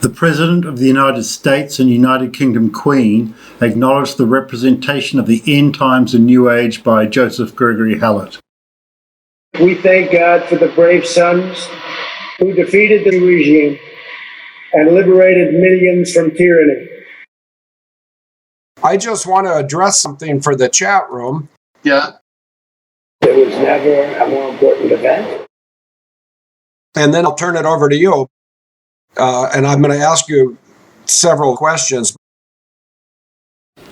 The President of the United States and United Kingdom Queen acknowledged the representation of the end times and New Age by Joseph Gregory Hallett. We thank God for the brave sons who defeated the regime and liberated millions from tyranny. I just want to address something for the chat room. Yeah. There was never a more important event. And then I'll turn it over to you. And I'm going to ask you several questions.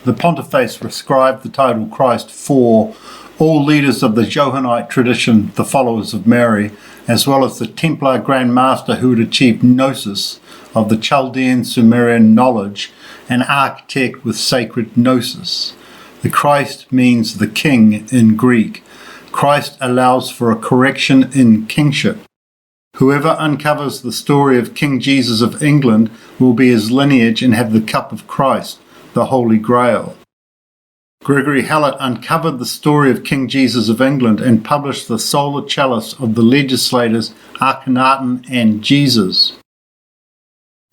The Pontifice prescribed the title Christ for all leaders of the Johannite tradition, the followers of Mary, as well as the Templar Grand Master who had achieved gnosis of the Chaldean Sumerian knowledge, an architect with sacred gnosis. The Christ means the king in Greek. Christ allows for a correction in kingship. Whoever uncovers the story of King Jesus of England will be his lineage and have the cup of Christ, the Holy Grail. Gregory Hallett uncovered the story of King Jesus of England and published the solar chalice of the legislators Akhenaten and Jesus.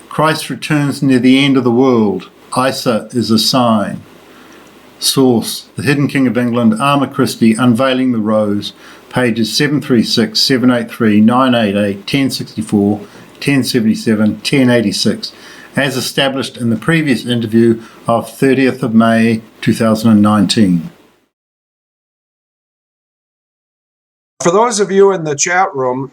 Christ returns near the end of the world. Isa is a sign. Source: The Hidden King of England, Arma Christi, Unveiling the Rose, pages 736, 783, 988, 1064, 1077, 1086, as established in the previous interview of 30th of May 2019. For those of you in the chat room,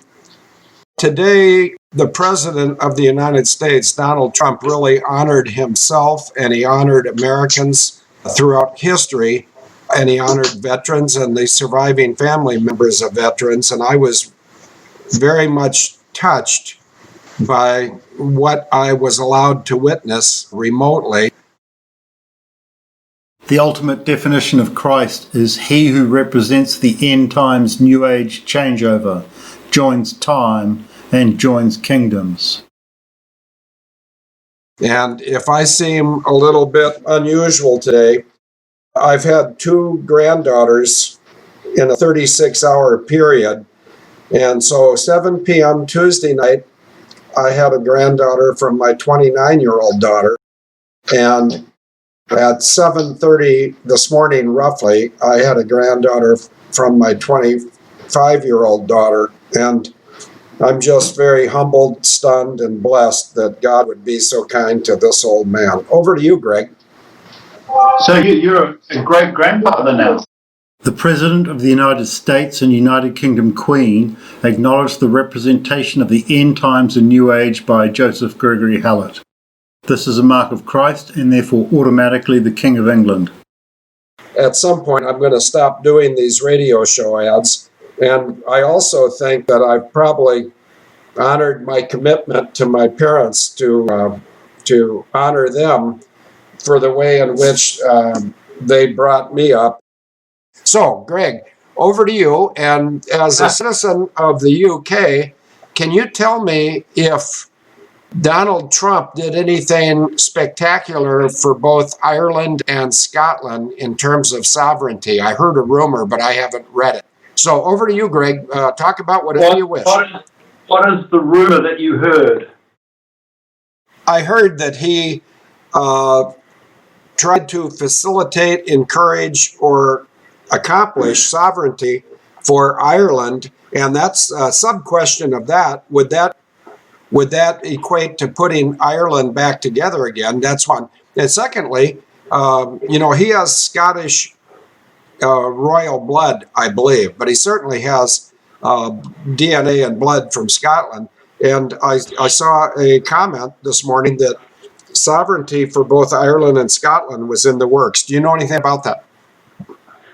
today the President of the United States, Donald Trump, really honored himself and he honored Americans throughout history, and he honored veterans and the surviving family members of veterans. And I was very much touched by what I was allowed to witness remotely. The ultimate definition of Christ is he who represents the end times New Age changeover, joins time and joins kingdoms. And if I seem a little bit unusual today, I've had two granddaughters in a 36-hour period. And so 7 p.m. Tuesday night, I had a granddaughter from my 29-year-old daughter. And at 7:30 this morning, roughly, I had a granddaughter from my 25-year-old daughter. And I'm just very humbled, stunned, and blessed that God would be so kind to this old man. Over to you, Greg. So you're a great-grandfather now. The President of the United States and United Kingdom Queen acknowledged the representation of the end times and New Age by Joseph Gregory Hallett. This is a mark of Christ and therefore automatically the King of England. At some point, I'm going to stop doing these radio show ads. And I also think that I've probably honored my commitment to my parents to honor them for the way in which they brought me up. So, Greg, over to you. And as a citizen of the UK, can you tell me if Donald Trump did anything spectacular for both Ireland and Scotland in terms of sovereignty? I heard a rumor, but I haven't read it. So over to you, Greg. Talk about whatever you wish. What is the rumor that you heard? I heard that he tried to facilitate, encourage, or accomplish sovereignty for Ireland, and that's a sub-question of that. Would that equate to putting Ireland back together again? That's one. And secondly, he has Scottish royal blood, I believe, but he certainly has DNA and blood from Scotland. And I saw a comment this morning that sovereignty for both Ireland and Scotland was in the works. Do you know anything about that?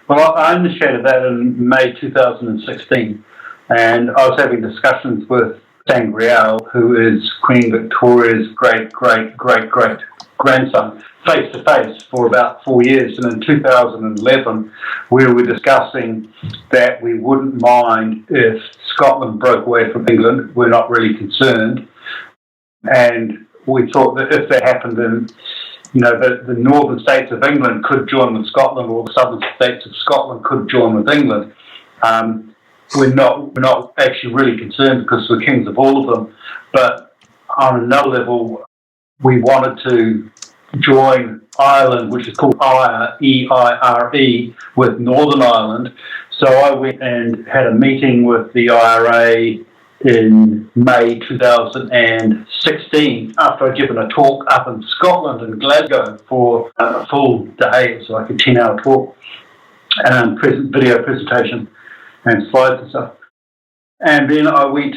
Well, I initiated that in May 2016, and I was having discussions with Sangreal, who is Queen Victoria's great-great-great-great-grandson, face-to-face for about 4 years. And in 2011, we were discussing that we wouldn't mind if Scotland broke away from England. We're not really concerned. And we thought that if that happened, then the northern states of England could join with Scotland, or the southern states of Scotland could join with England. We're not actually really concerned because we're kings of all of them. But on another level, we wanted to join Ireland, which is called EIRE, E-I-R-E, with Northern Ireland. So I went and had a meeting with the IRA in May 2016 after I'd given a talk up in Scotland in Glasgow for a full day. It was like a 10-hour talk and video presentation and slides and stuff. And then I went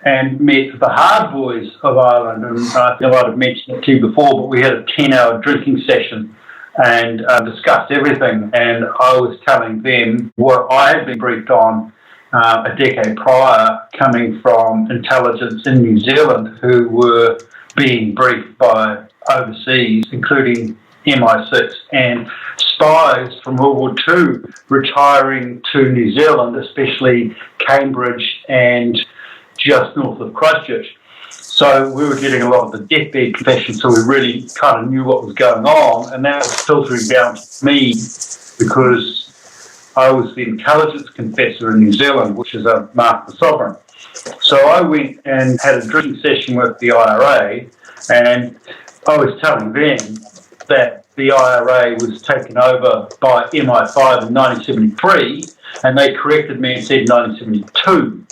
and met the hard boys of Ireland, and I think I might have mentioned it to you before, but we had a 10-hour drinking session and discussed everything. And I was telling them what I had been briefed on a decade prior, coming from intelligence in New Zealand, who were being briefed by overseas, including MI6 and spies from World War II retiring to New Zealand, especially Cambridge and just north of Christchurch. So we were getting a lot of the deathbed confessions, so we really kind of knew what was going on, and that was filtering down to me because I was the intelligence confessor in New Zealand, which is a master sovereign. So I went and had a drinking session with the IRA, and I was telling them that the IRA was taken over by MI5 in 1973, and they corrected me and said 1972.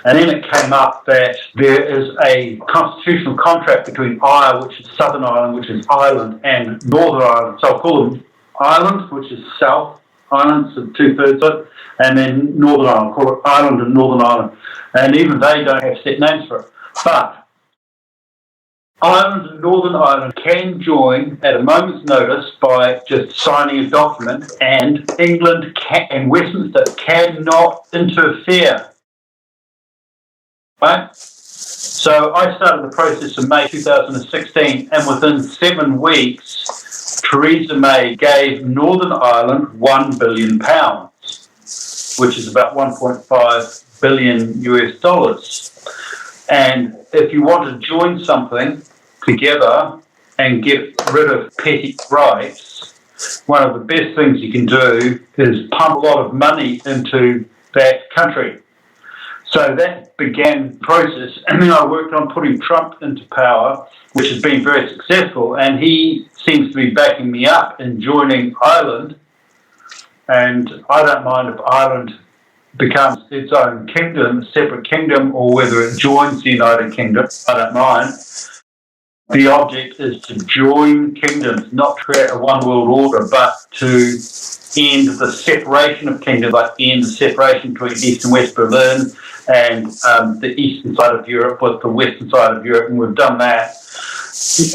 And then it came up that there is a constitutional contract between IRE, which is Southern Ireland, which is Ireland, and Northern Ireland. So I'll call them Ireland, which is South Ireland, so 2/3 of it, and then Northern Ireland, call it Ireland and Northern Ireland. And even they don't have set names for it. But Ireland and Northern Ireland can join at a moment's notice by just signing a document, and England and Westminster cannot interfere. Right? So I started the process in May 2016, and within 7 weeks, Theresa May gave Northern Ireland £1 billion, which is about 1.5 billion US dollars. And if you want to join something together and get rid of petty rights, one of the best things you can do is pump a lot of money into that country. So that began the process, and then I worked on putting Trump into power, which has been very successful, and he seems to be backing me up in joining Ireland, and I don't mind if Ireland becomes its own kingdom, a separate kingdom, or whether it joins the United Kingdom. I don't mind. The object is to join kingdoms, not create a one world order, but to end the separation of kingdoms, like end the separation between East and West Berlin and the eastern side of Europe with the western side of Europe, and we've done that.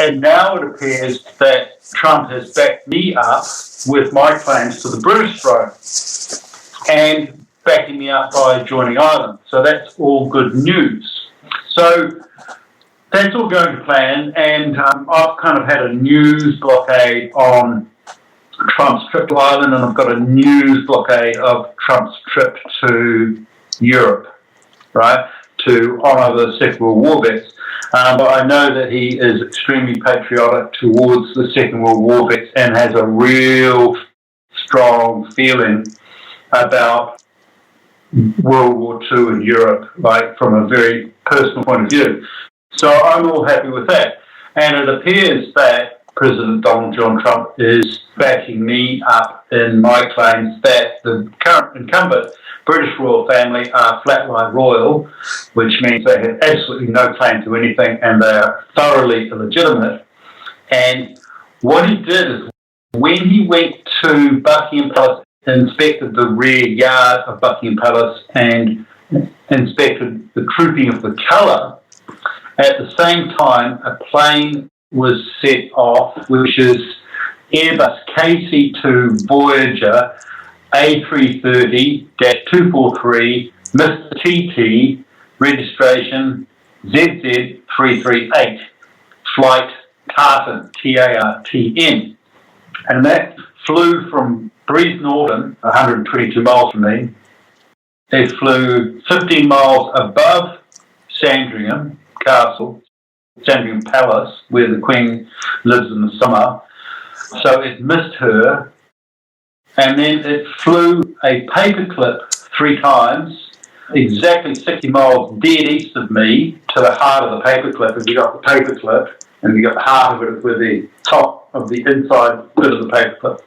And now it appears that Trump has backed me up with my claims to the British throne and backing me up by joining Ireland. So that's all good news. So that's all going to plan, and I've kind of had a news blockade on Trump's trip to Ireland, and I've got a news blockade of Trump's trip to Europe, right, to honour the Second World War vets. But I know that he is extremely patriotic towards the Second World War vets and has a real strong feeling about World War II in Europe, like from a very personal point of view. So I'm all happy with that. And it appears that President Donald John Trump is backing me up in my claims that the current incumbent British royal family are flatline royal, which means they have absolutely no claim to anything and they are thoroughly illegitimate. And what he did is, when he went to Buckingham Palace, inspected the rear yard of Buckingham Palace and inspected the trooping of the colour, at the same time a plane was set off, which is Airbus KC-2 Voyager A330-243 Mr. TT, registration ZZ338, flight Tartan, Tartn. And that flew from Breeze Norton, 122 miles from me. It flew 15 miles above Sandringham Castle, Sandringham Palace, where the Queen lives in the summer. So it missed her, and then it flew a paperclip 3 times, exactly 60 miles dead east of me, to the heart of the paperclip. If you got the paperclip, and you got the heart of it with the top of the inside bit of the paperclip.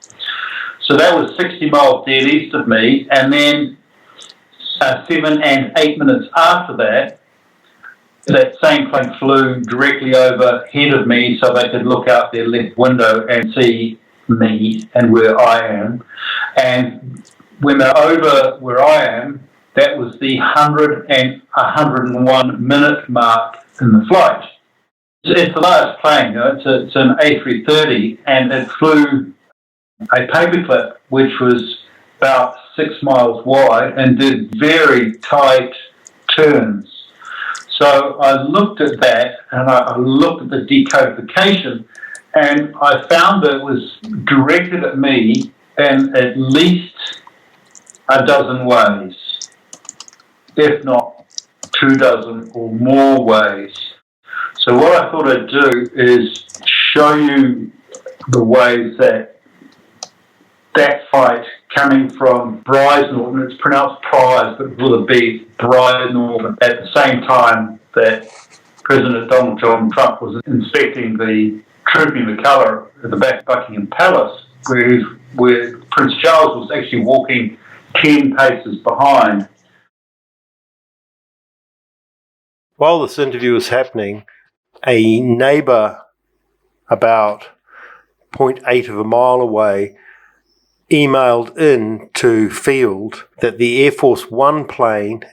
So that was 60 miles dead east of me, and then 7 and 8 minutes after that, that same plane flew directly overhead of me so they could look out their left window and see me and where I am. And when they're over where I am, that was the 101 minute mark in the flight. It's the largest plane, it's an A330, and it flew a paperclip which was about 6 miles wide and did very tight turns. So I looked at that and I looked at the decodification, and I found that it was directed at me in at least a dozen ways, if not 24 or more ways. So what I thought I'd do is show you the ways that fight coming from Bryce Norton, it's pronounced Prize, but with a B, Bryce Norton, at the same time that President Donald John Trump was inspecting the Trooping the Colour at the back of Buckingham Palace, where Prince Charles was actually walking 10 paces behind. While this interview was happening, a neighbour about 0.8 of a mile away emailed in to Field that the Air Force One plane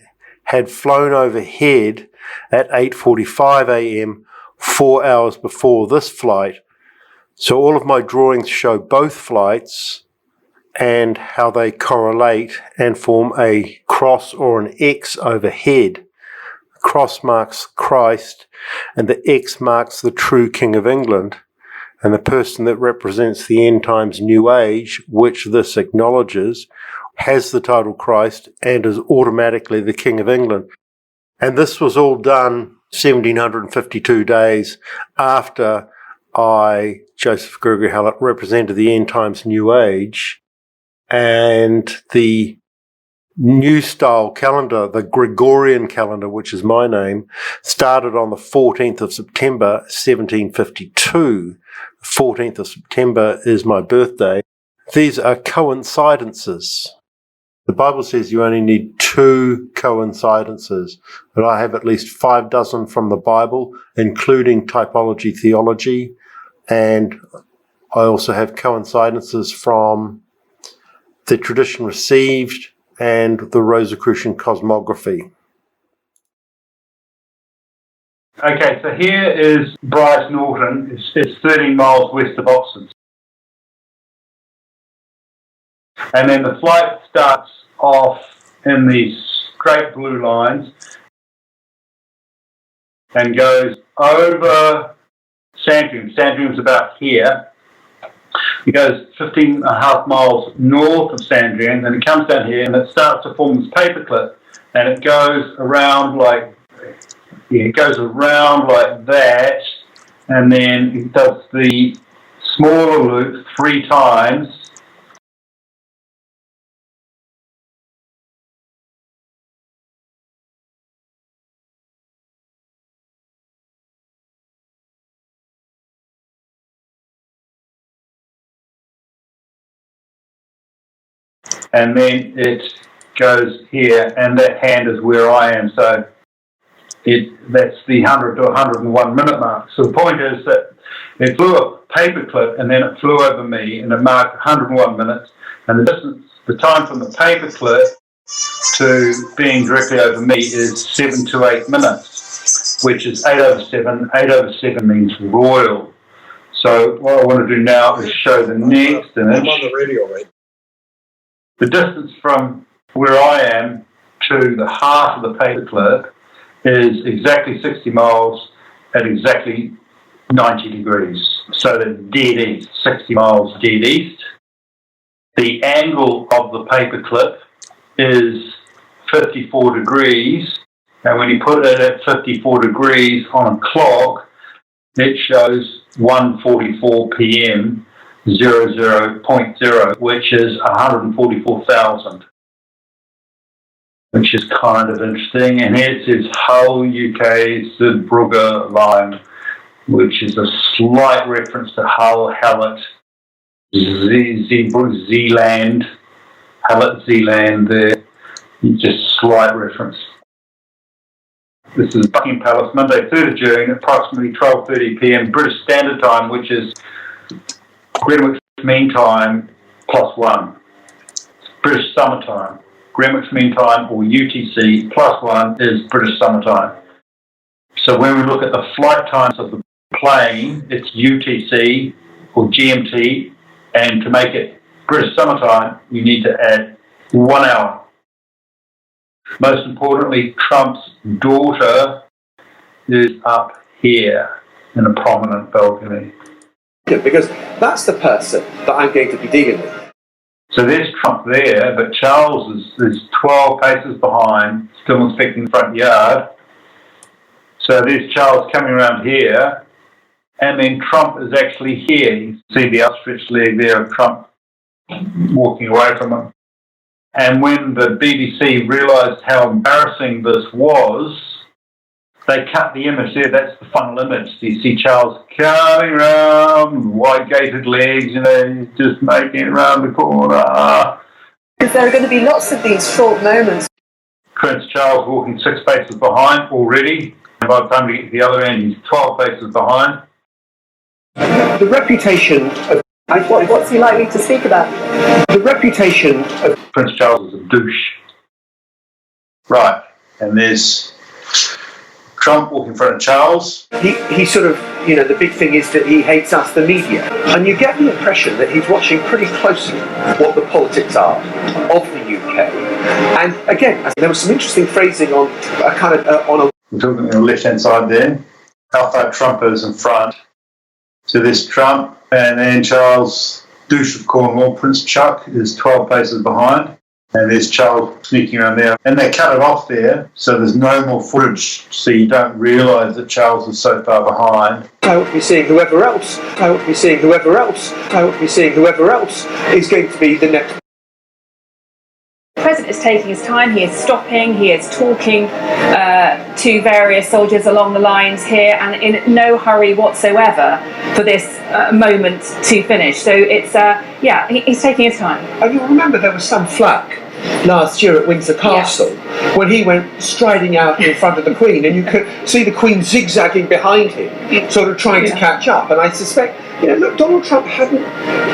had flown overhead at 8:45 a.m. 4 hours before this flight. So all of my drawings show both flights and how they correlate and form a cross or an X overhead. The cross marks Christ and the X marks the true King of England, and the person that represents the end times New Age, which this acknowledges, has the title Christ and is automatically the King of England. And this was all done 1752 days after I, Joseph Gregory Hallett, represented the end times New Age, and the New Style calendar, the Gregorian calendar, which is my name, started on the 14th of September 1752. 14th of September is my birthday. These are coincidences. The Bible says you only need 2 coincidences, but I have at least 5 dozen from the Bible, including typology theology, and I also have coincidences from the tradition received and the Rosicrucian cosmography. Okay, so here is Bryce Norton. It's 13 miles west of Oxford. And then the flight starts off in these straight blue lines and goes over Sandringham. Sandringham's about here. It goes 15.5 miles north of Sandringham, and it comes down here and it starts to form this paperclip, and it goes around like that, and then it does the smaller loop 3 times. And then it goes here, and that hand is where I am. So that's the 100 to 101 minute mark. So the point is that it flew a paperclip, and then it flew over me, and it marked 101 minutes. And the distance, the time from the paperclip to being directly over me is 7 to 8 minutes, which is 8 over 7. 8 over 7 means royal. So what I want to do now is show the next image. I'm on the radio, right? The distance from where I am to the heart of the paperclip is exactly 60 miles at exactly 90 degrees. So that's dead east, 60 miles dead east. The angle of the paperclip is 54 degrees, and when you put it at 54 degrees on a clock, it shows 1:44 p.m. 00.0, which is 144,000, which is kind of interesting. And here it says Hull, UK, Zeebrugge line. which is a slight reference to Hallett, Zealand, Hallett, Zealand there, just slight reference. This is Buckingham Palace, Monday, 3rd of June, approximately 12:30 p.m. British Standard Time, which is Greenwich Mean Time +1. British Summer Time. Greenwich Mean Time, or UTC, +1 is British Summer Time. So when we look at the flight times of the plane, it's UTC or GMT, and to make it British Summer Time, you need to add 1 hour. Most importantly, Trump's daughter is up here in a prominent balcony. Because that's the person that I'm going to be dealing with. So there's Trump there, but Charles is 12 paces behind, still inspecting the front yard. So there's Charles coming around here, and then Trump is actually here. You can see the outstretched leg there of Trump walking away from him. And when the BBC realised how embarrassing this was, they cut the image there. That's the final image. So you see Charles coming around, wide-gated legs, he's just making it around the corner. Because there are going to be lots of these short moments. Prince Charles walking 6 paces behind already. And by the time we get to the other end, he's 12 paces behind. The reputation of... What's he likely to speak about? The reputation of... Prince Charles is a douche. Right, and there's Trump walking in front of Charles. He sort of, the big thing is that he hates us, the media. And you get the impression that he's watching pretty closely what the politics are of the UK. And again, there was some interesting phrasing on a kind of on a... We're talking on the left-hand side there. How far Trump is in front. So there's Trump, and then Charles, Douche of Cornwall, Prince Chuck, is 12 paces behind. And there's Charles sneaking around there. And they cut it off there, so there's no more footage, so you don't realise that Charles is so far behind. I will be seeing whoever else. I will be seeing whoever else. I will be seeing whoever else is going to be the next. The President is taking his time, he is stopping, he is talking to various soldiers along the lines here, and in no hurry whatsoever for this moment to finish. So it's, he's taking his time. And you remember there was some flack last year at Windsor Castle when he went striding out in front of the Queen, and you could see the Queen zigzagging behind him, sort of trying to catch up. And I suspect, look, Donald Trump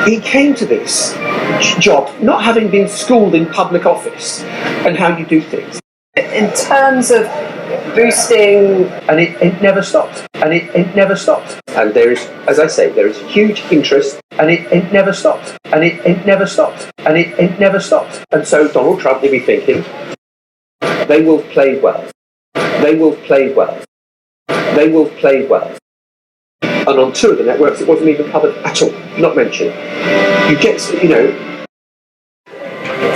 he came to this job not having been schooled in public office and how you do things. In terms of boosting... And it never stopped. And it never stopped. And there is, as I say, there is huge interest, and it never stopped. And it never stopped. And it never stopped. And so Donald Trump will be thinking, they will play well. They will play well. They will play well. And on two of the networks, it wasn't even covered at all, not mentioned. You get,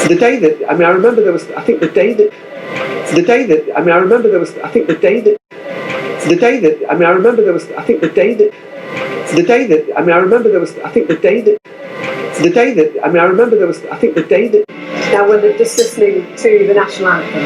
the day that, I remember there was, I think the day that, I remember there was, I think the day that, I remember there was, I think the day that, I remember there was, I think the day that, I remember there was, I think the day that. Now we're just listening to the national anthem.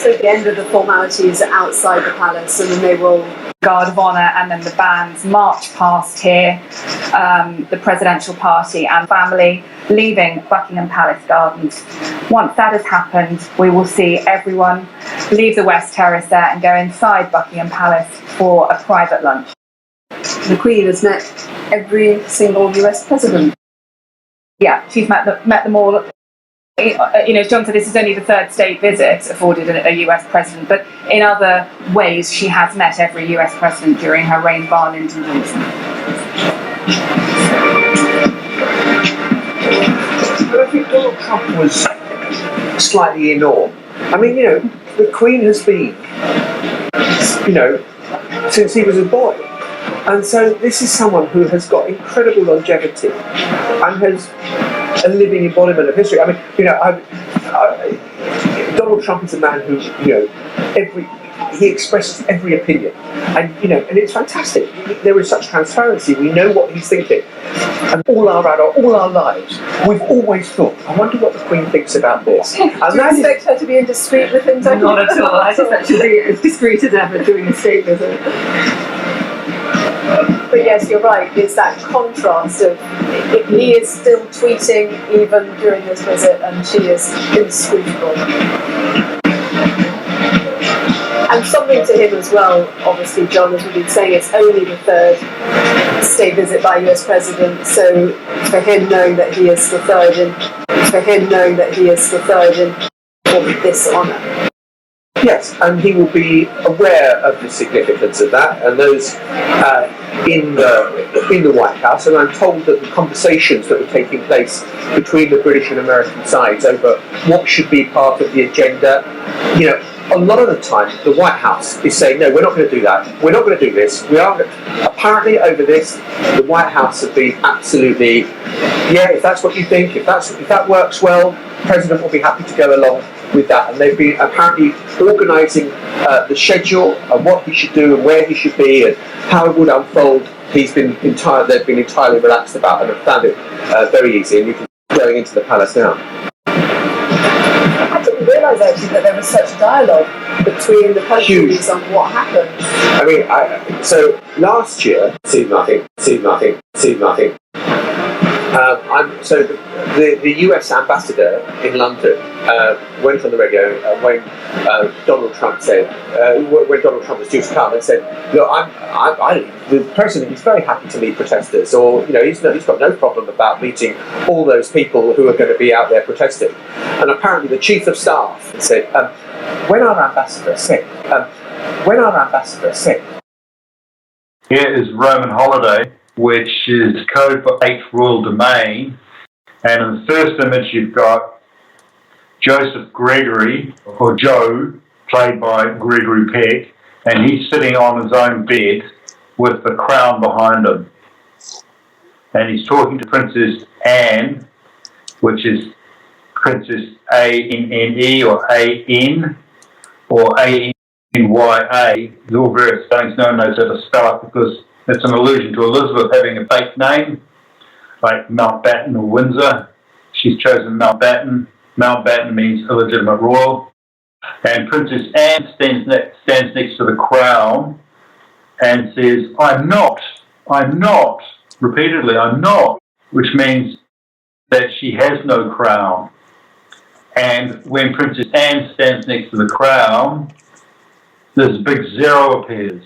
The end of the formalities outside the palace, and then they will guard of honour, and then the bands march past here, the presidential party and family, leaving Buckingham Palace Gardens. Once that has happened, we will see everyone leave the West Terrace there and go inside Buckingham Palace for a private lunch. The Queen has met every single US president. Yeah, she's met them all. As John said, this is only the third state visit afforded a US president, but in other ways she has met every US president during her reign, bar Lyndon Johnson. But I think Donald Trump was slightly in awe. I mean, the Queen has been, since he was a boy. And so this is someone who has got incredible longevity and has a living embodiment of history. I mean, Donald Trump is a man who, he expresses every opinion, and it's fantastic. There is such transparency. We know what he's thinking, and all our lives, we've always thought, I wonder what the Queen thinks about this. Do you expect her to be indiscreet with him? Not at all. I expect her to be as discreet as ever during a state visit. But yes, you're right, it's that contrast of he is still tweeting even during this visit and she is inscrutable. And something to him as well, obviously, John, as we've been saying, it's only the third state visit by a US president, so for him knowing that he is the third in for this honour. Yes, and he will be aware of the significance of that, and those in the White House. And I'm told that the conversations that were taking place between the British and American sides over what should be part of the agenda, a lot of the time the White House is saying, no, we're not going to do that. We're not going to do this. Apparently over this, the White House have been absolutely, if that's what you think, if that works well, the President will be happy to go along with that. And they've been apparently organising the schedule and what he should do and where he should be and how it would unfold. They've been entirely relaxed about and have found it very easy. And you can be going into the palace now. I didn't realise actually that there was such dialogue between the countries on what happened. I mean, so last year, see nothing. So the US ambassador in London went on the radio when Donald Trump said, when Donald Trump was due to come, and said, look, the president is very happy to meet protesters, or he's got no problem about meeting all those people who are going to be out there protesting. And apparently the chief of staff said, when our ambassador said. Here is Roman holiday, which is code for 8th royal domain. And in the first image, you've got Joseph Gregory, or Joe, played by Gregory Peck, and he's sitting on his own bed with the crown behind him. And he's talking to Princess Anne, which is Princess A-N-N-E or A-N or A-N-Y-A. There's all various spellings. No one knows how to spell it because it's an allusion to Elizabeth having a fake name, like Mountbatten or Windsor. She's chosen Mountbatten. Mountbatten means illegitimate royal. And Princess Anne stands next to the crown and says, I'm not, repeatedly, I'm not, which means that she has no crown. And when Princess Anne stands next to the crown, this big zero appears.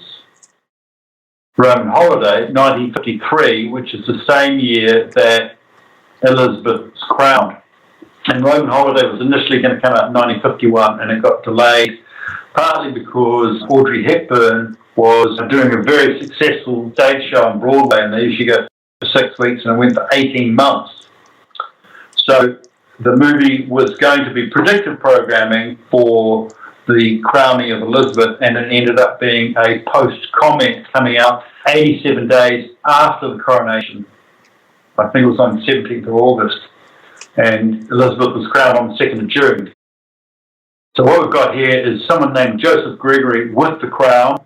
Roman holiday, 1953, which is the same year that Elizabeth was crowned. And Roman holiday was initially going to come out in 1951, and it got delayed, partly because Audrey Hepburn was doing a very successful stage show on Broadway, and they usually go for 6 weeks, and it went for 18 months. So the movie was going to be predictive programming for the crowning of Elizabeth, and it ended up being a post-comment coming out 87 days after the coronation. I think it was on 17th of August, and Elizabeth was crowned on the 2nd of June. So what we've got here is someone named Joseph Gregory with the crown,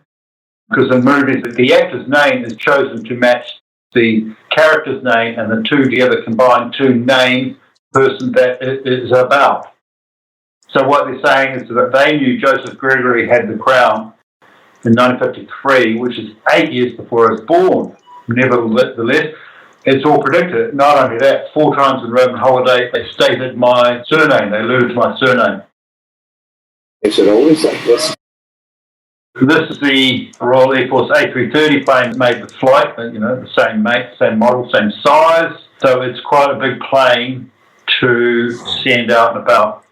because in movies the actor's name is chosen to match the character's name, and the two together combine to name the person that it is about. So what they're saying is that they knew Joseph Gregory had the crown in 1953, which is 8 years before I was born. Nevertheless, it's all predicted. Not only that, 4 times in Roman holiday, they stated my surname. They alluded to my surname. Is it always like this? This is the Royal Air Force A330 plane made the flight, the same make, same model, same size. So it's quite a big plane to send out and about.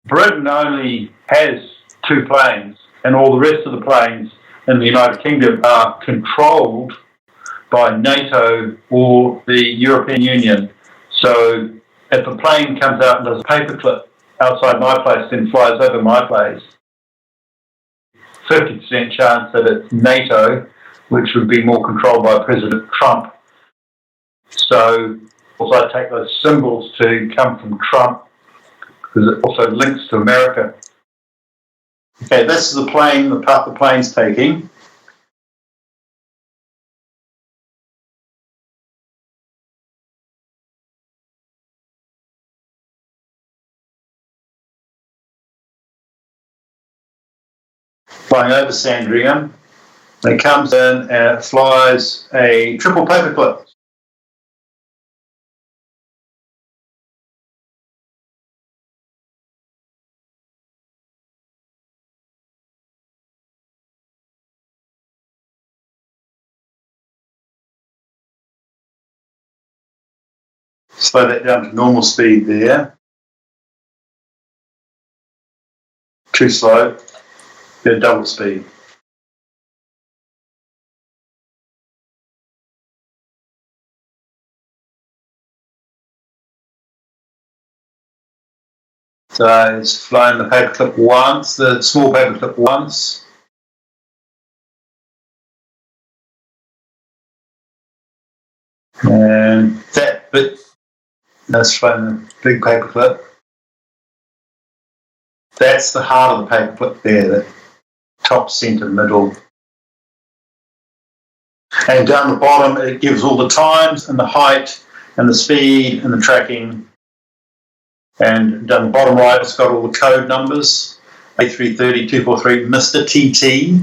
Britain only has 2 planes, and all the rest of the planes in the United Kingdom are controlled by NATO or the European Union. So if a plane comes out and does a paperclip outside my place, then flies over my place, 50% chance that it's NATO, which would be more controlled by President Trump. So also I take those symbols to come from Trump, because it also links to America. Okay, this is the plane, the path the plane's taking. Flying over Sandringham. It comes in and it flies a triple paperclip. Slow that down to normal speed there. Too slow. They're double speed. So it's flying the paperclip once, the small paperclip once. And that bit, that's flying the big paperclip. That's the heart of the paperclip there, the top, centre, middle. And down the bottom, it gives all the times and the height and the speed and the tracking. And down the bottom right, it's got all the code numbers. A330 243 Mr. TT.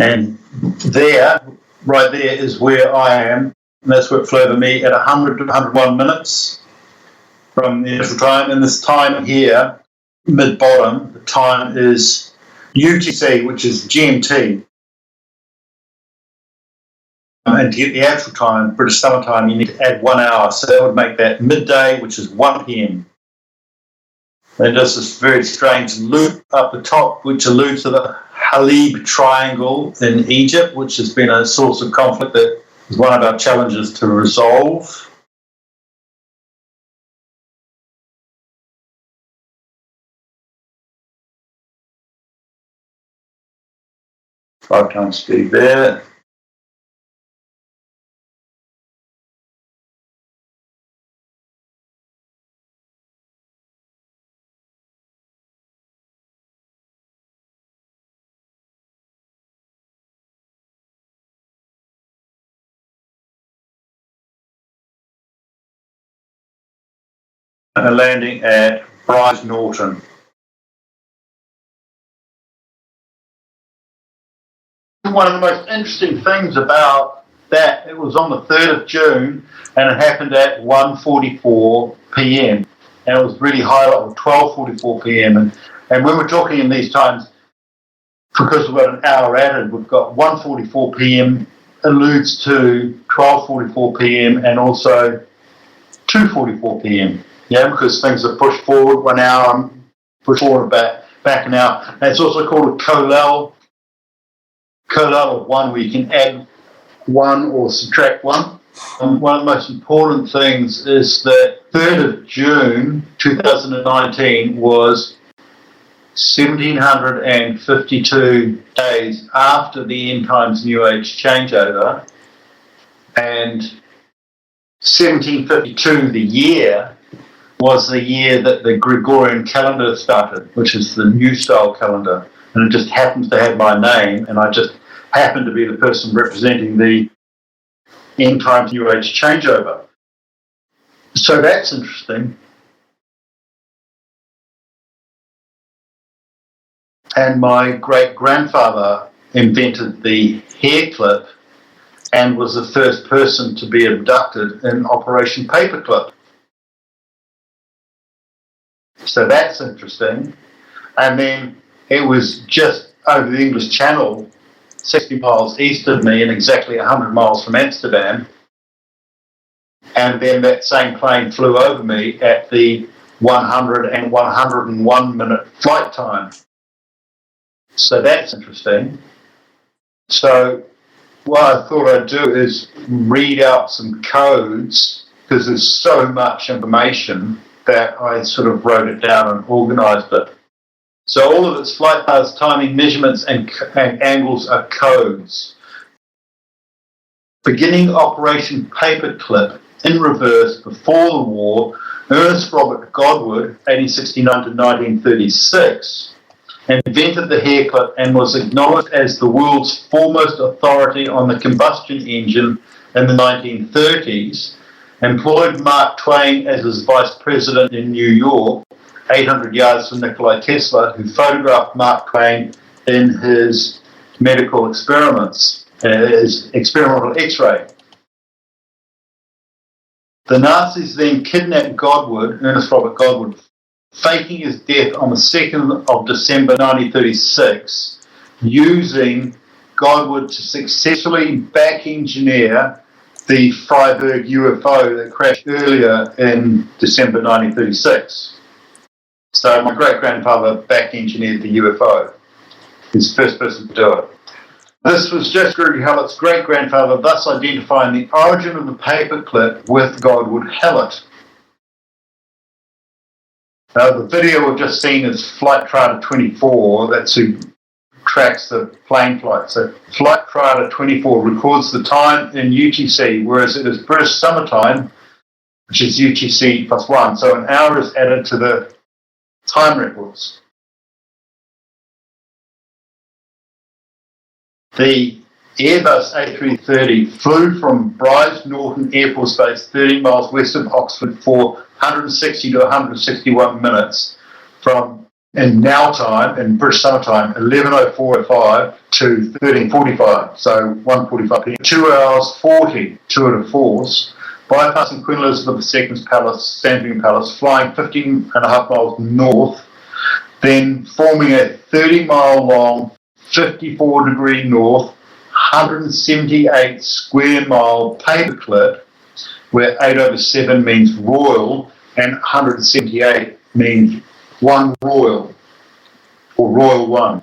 And there, right there, is where I am. And that's where it flew over me at 100 to 101 minutes from the initial time. And this time here, mid-bottom, the time is UTC, which is GMT. And to get the actual time, British Summer Time, you need to add 1 hour. So that would make that midday, which is 1 p.m. Then does this very strange loop up the top, which alludes to the Halib Triangle in Egypt, which has been a source of conflict that is one of our challenges to resolve. Five times speed there. And landing at Bright Norton. One of the most interesting things about that, it was on the 3rd of June and it happened at 1:44 p.m. and it was really high, like 12:44 p.m. And when we're talking in these times, because we've got an hour added, we've got 1:44 p.m. alludes to 12:44 p.m. and also 2:44 p.m. Yeah, because things are pushed forward 1 hour, pushed forward back an hour. And it's also called a collel of 1, where you can add 1 or subtract 1. And one of the most important things is that 3rd of June 2019 was 1752 days after the End Times New Age changeover, and 1752, the year, was the year that the Gregorian Calendar started, which is the new style calendar. And it just happens to have my name, and I just happen to be the person representing the end times New Age changeover. So that's interesting. And my great-grandfather invented the hair clip and was the first person to be abducted in Operation Paperclip. So that's interesting. And then it was just over the English Channel, 60 miles east of me and exactly 100 miles from Amsterdam. And then that same plane flew over me at the 100 and 101 minute flight time. So that's interesting. So what I thought I'd do is read out some codes, because there's so much information that I sort of wrote it down and organized it. So all of its flight paths, timing, measurements, and angles are codes. Beginning Operation Paperclip in reverse before the war, Ernest Robert Godwin, 1869 to 1936, invented the hair clip and was acknowledged as the world's foremost authority on the combustion engine in the 1930s, employed Mark Twain as his vice president in New York, 800 yards from Nikola Tesla, who photographed Mark Twain in his medical experiments, his experimental X-ray. The Nazis then kidnapped Godwin, Ernest Robert Godwin, faking his death on the 2nd of December 1936, using Godwin to successfully back-engineer the Freiburg UFO that crashed earlier in December 1936. So my great-grandfather back-engineered the UFO. He's the first person to do it. This was Joseph Gregory Hallett's great-grandfather, thus identifying the origin of the paperclip with Godwin Hallett. Now, the video we've just seen is Flight Trader 24, that's who tracks the plane flight. So Flight Trader 24 records the time in UTC, whereas it is British summertime, which is UTC plus 1. So an hour is added to the time records. The Airbus A330 flew from Brize Norton Air Force Base 30 miles west of Oxford for 160 to 161 minutes from, in now time, in British summertime, 11:04:05 to 13:45, so 1:45 p.m. 2 hours 40 tour de force, bypassing Queen Elizabeth II's palace, Sandringham Palace, flying 15.5 miles north, then forming a 30-mile long, 54-degree north, 178 square mile paperclip, where 8/7 means royal and 178 means one royal, or royal one.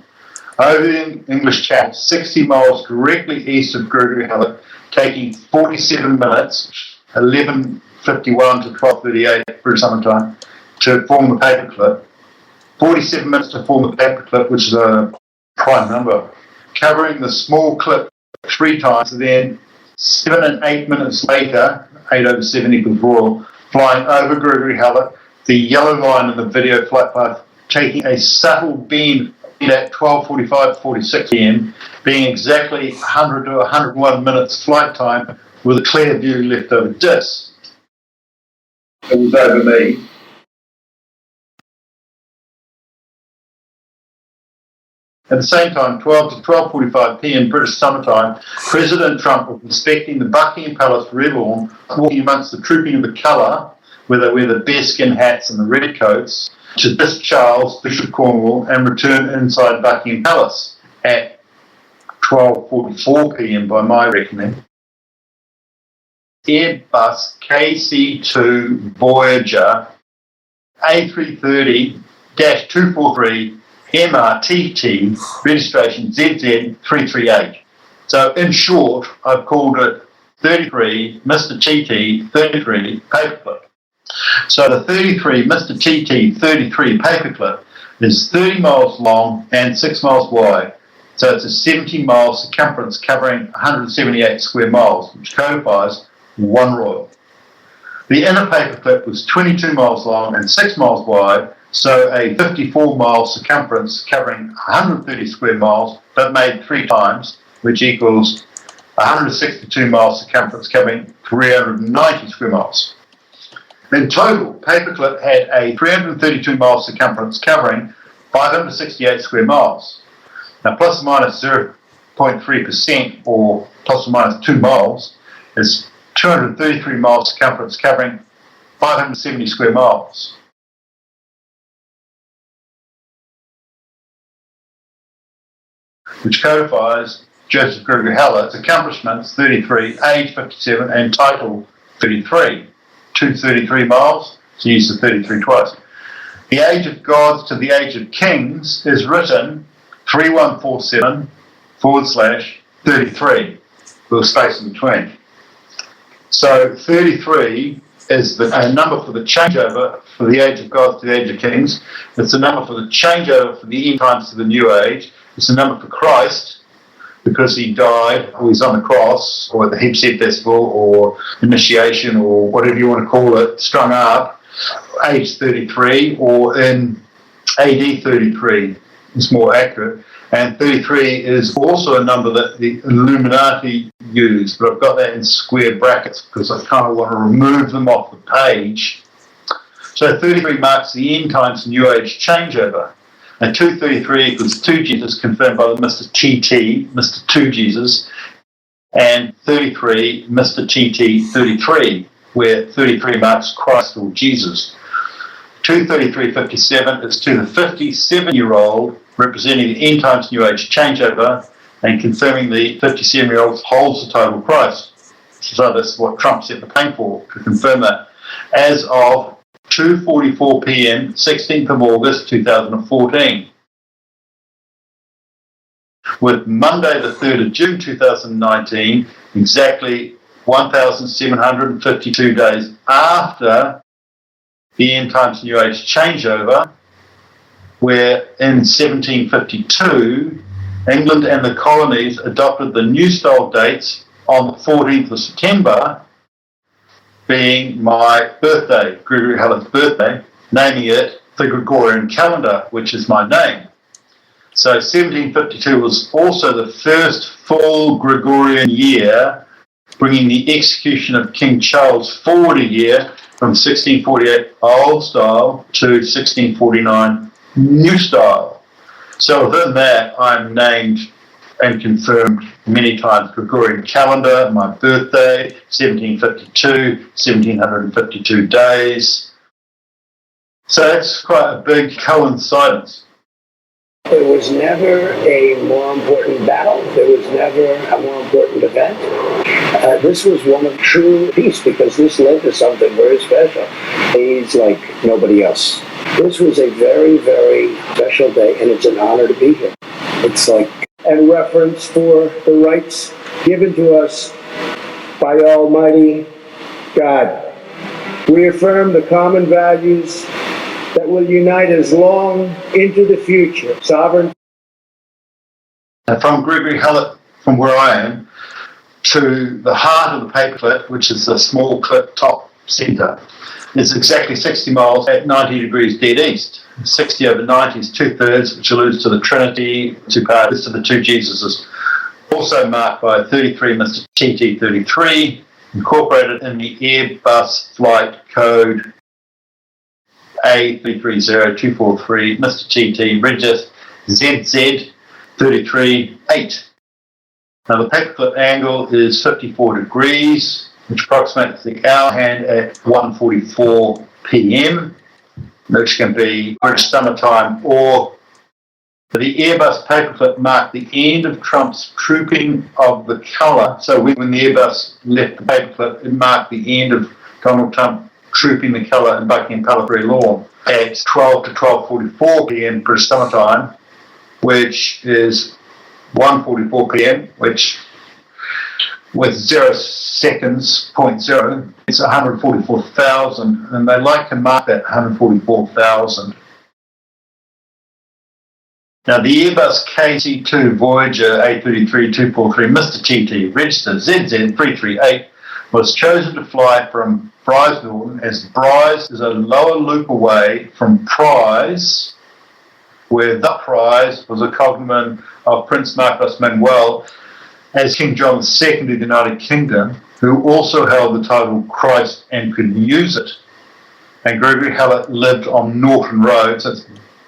Over the English Channel, 60 miles directly east of Gregory Hallett, taking 47 minutes, 11:51 to 12:38 British summertime, to form the paperclip. 47 minutes to form the paperclip, which is a prime number, covering the small clip 3 times, and then 7 and 8 minutes later, 8/7 equals royal, flying over Gregory Hallett, the yellow line in the video flight path taking a subtle bend at 12:45-46 p.m, being exactly 100 to 101 minutes flight time with a clear view left over dis. It was over me. At the same time, 12 to 12:45 p.m. British summertime, President Trump was inspecting the Buckingham Palace Red Lawn, walking amongst the trooping of the colour, where they wear the bearskin hats and the red coats, to Prince Charles, Bishop of Cornwall, and return inside Buckingham Palace at 12:44 p.m. by my reckoning. Airbus KC-2 Voyager A330-243 MRTT, registration ZZ338. So in short, I've called it 33 Mr. TT 33 paperclip. So the 33 Mr. TT 33 paperclip is 30 miles long and 6 miles wide. So it's a 70-mile circumference covering 178 square miles, which codifies one royal. The inner paperclip was 22 miles long and 6 miles wide, so a 54-mile circumference covering 130 square miles, but made 3 times, which equals 162 miles circumference, covering 390 square miles. In total, Paperclip had a 332 mile circumference covering 568 square miles. Now, plus or minus 0.3%, or plus or minus 2 miles, is 233 miles circumference covering 570 square miles. Which codifies Joseph Gregory Hallett's accomplishments, 33, age 57, and total 33. 233 miles, so use the 33 twice. The age of gods to the age of kings is written 3147/33, with a space in between. So 33 is a number for the changeover for the age of gods to the age of kings. It's a number for the changeover for the end times to the new age. It's a number for Christ, because he died, or he's on the cross, or at the Hempstead Festival, or initiation, or whatever you want to call it, strung up, age 33, or in AD 33 is more accurate. And 33 is also a number that the Illuminati use, but I've got that in square brackets because I kind of want to remove them off the page. So 33 marks the end times new age changeover. And 233 equals 2 Jesus, confirmed by the Mr. TT, Mr. 2 Jesus, and 33, Mr. TT 33, where 33 marks Christ or Jesus. 233.57 is to the 57-year-old, representing the end times new age changeover, and confirming the 57-year-old holds the total Christ. So that's what Trump set the pain for, to confirm that. As of 2:44 p.m., 16th of August 2014. With Monday the 3rd of June 2019, exactly 1,752 days after the end times new age changeover, where in 1752, England and the colonies adopted the New Style dates on the 14th of September, being my birthday, Gregory Hallett's birthday, naming it the Gregorian Calendar, which is my name. So 1752 was also the first full Gregorian year, bringing the execution of King Charles forward a year from 1648 Old Style to 1649 New Style. So within that, I'm named and confirmed many times Gregorian Calendar, my birthday, 1752, 1752 days. So that's quite a big coincidence. There was never a more important battle. There was never a more important event. This was one of true peace, because this led to something very special. He's like nobody else. This was a very, very special day, and it's an honor to be here. It's like a reference for the rights given to us by Almighty God. We affirm the common values that will unite us long into the future. Sovereign. And from Gregory Hallett, from where I am, to the heart of the paperclip, which is the small clip top centre, is exactly 60 miles at 90 degrees dead east. 60 over 90 is 2/3, which alludes to the Trinity, two parts to the two Jesuses. Also marked by 33 Mr. TT 33, incorporated in the Airbus flight code A330243, Mr. TT, register ZZ 33-8. Now the paperclip angle is 54 degrees, which approximates the hour hand at 1:44 p.m, which can be British summertime, or the Airbus paperclip marked the end of Trump's trooping of the colour. So when the Airbus left the paperclip, it marked the end of Donald Trump trooping the colour in Buckingham Palace Lawn at 12 to 12:44 p.m. British summertime, which is 1:44 p.m, which with 0 seconds, 0.0, it's 144,000, and they like to mark that 144,000. Now the Airbus KC-2 Voyager A33243 Mr. TT, registered ZZ338, was chosen to fly from Brisbane, as Brise is a lower loop away from Prize, where the Prize was a cognomen of Prince Marcos Manuel, as King John II of the United Kingdom, who also held the title Christ and could use it. And Gregory Hallett lived on Norton Road, so it's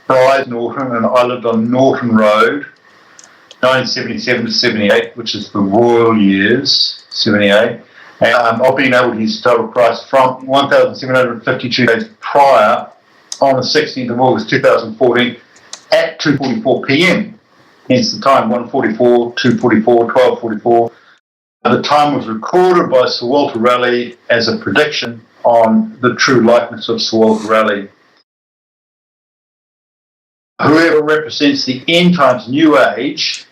Bryce Norton, and I lived on Norton Road, 1977 to 78, which is the royal years, 78. And I've been able to use the title Christ from 1,752 days prior, on the 16th of August 2014, at 2:44 p.m. Hence the time, 1:44, 2:44, 12:44. The time was recorded by Sir Walter Raleigh as a prediction on the true likeness of Sir Walter Raleigh. Whoever represents the end times New Age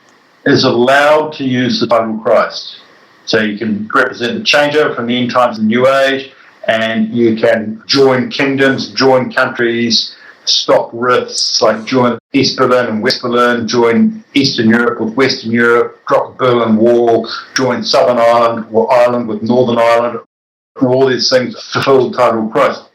is allowed to use the title Christ. So you can represent the changeover from the end times and New Age, and you can join kingdoms, join countries, stop rifts, like join East Berlin and West Berlin, join Eastern Europe with Western Europe, drop the Berlin Wall, join Southern Ireland or Ireland with Northern Ireland. All these things fulfill the title Christ.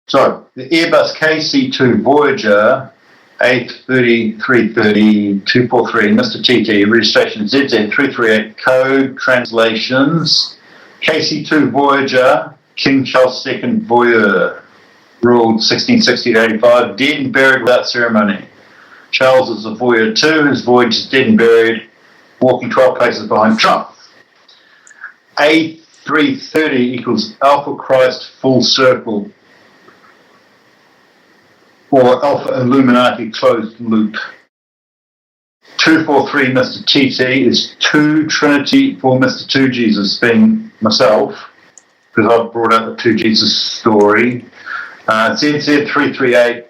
So, the Airbus KC-2 Voyager 830-330-243, Mr. TT, registration ZZ338, code translations, KC-2 Voyager, King Charles II Voyeur, ruled 1660 to 85, dead and buried without ceremony. Charles is a Voyeur too, his voyage is dead and buried, walking 12 paces behind Trump. A330 equals Alpha Christ full circle, or Alpha Illuminati closed loop. 243 Mr. TT is 2 Trinity for Mr. 2 Jesus, being myself, because I've brought out the 2 Jesus story. ZZ338,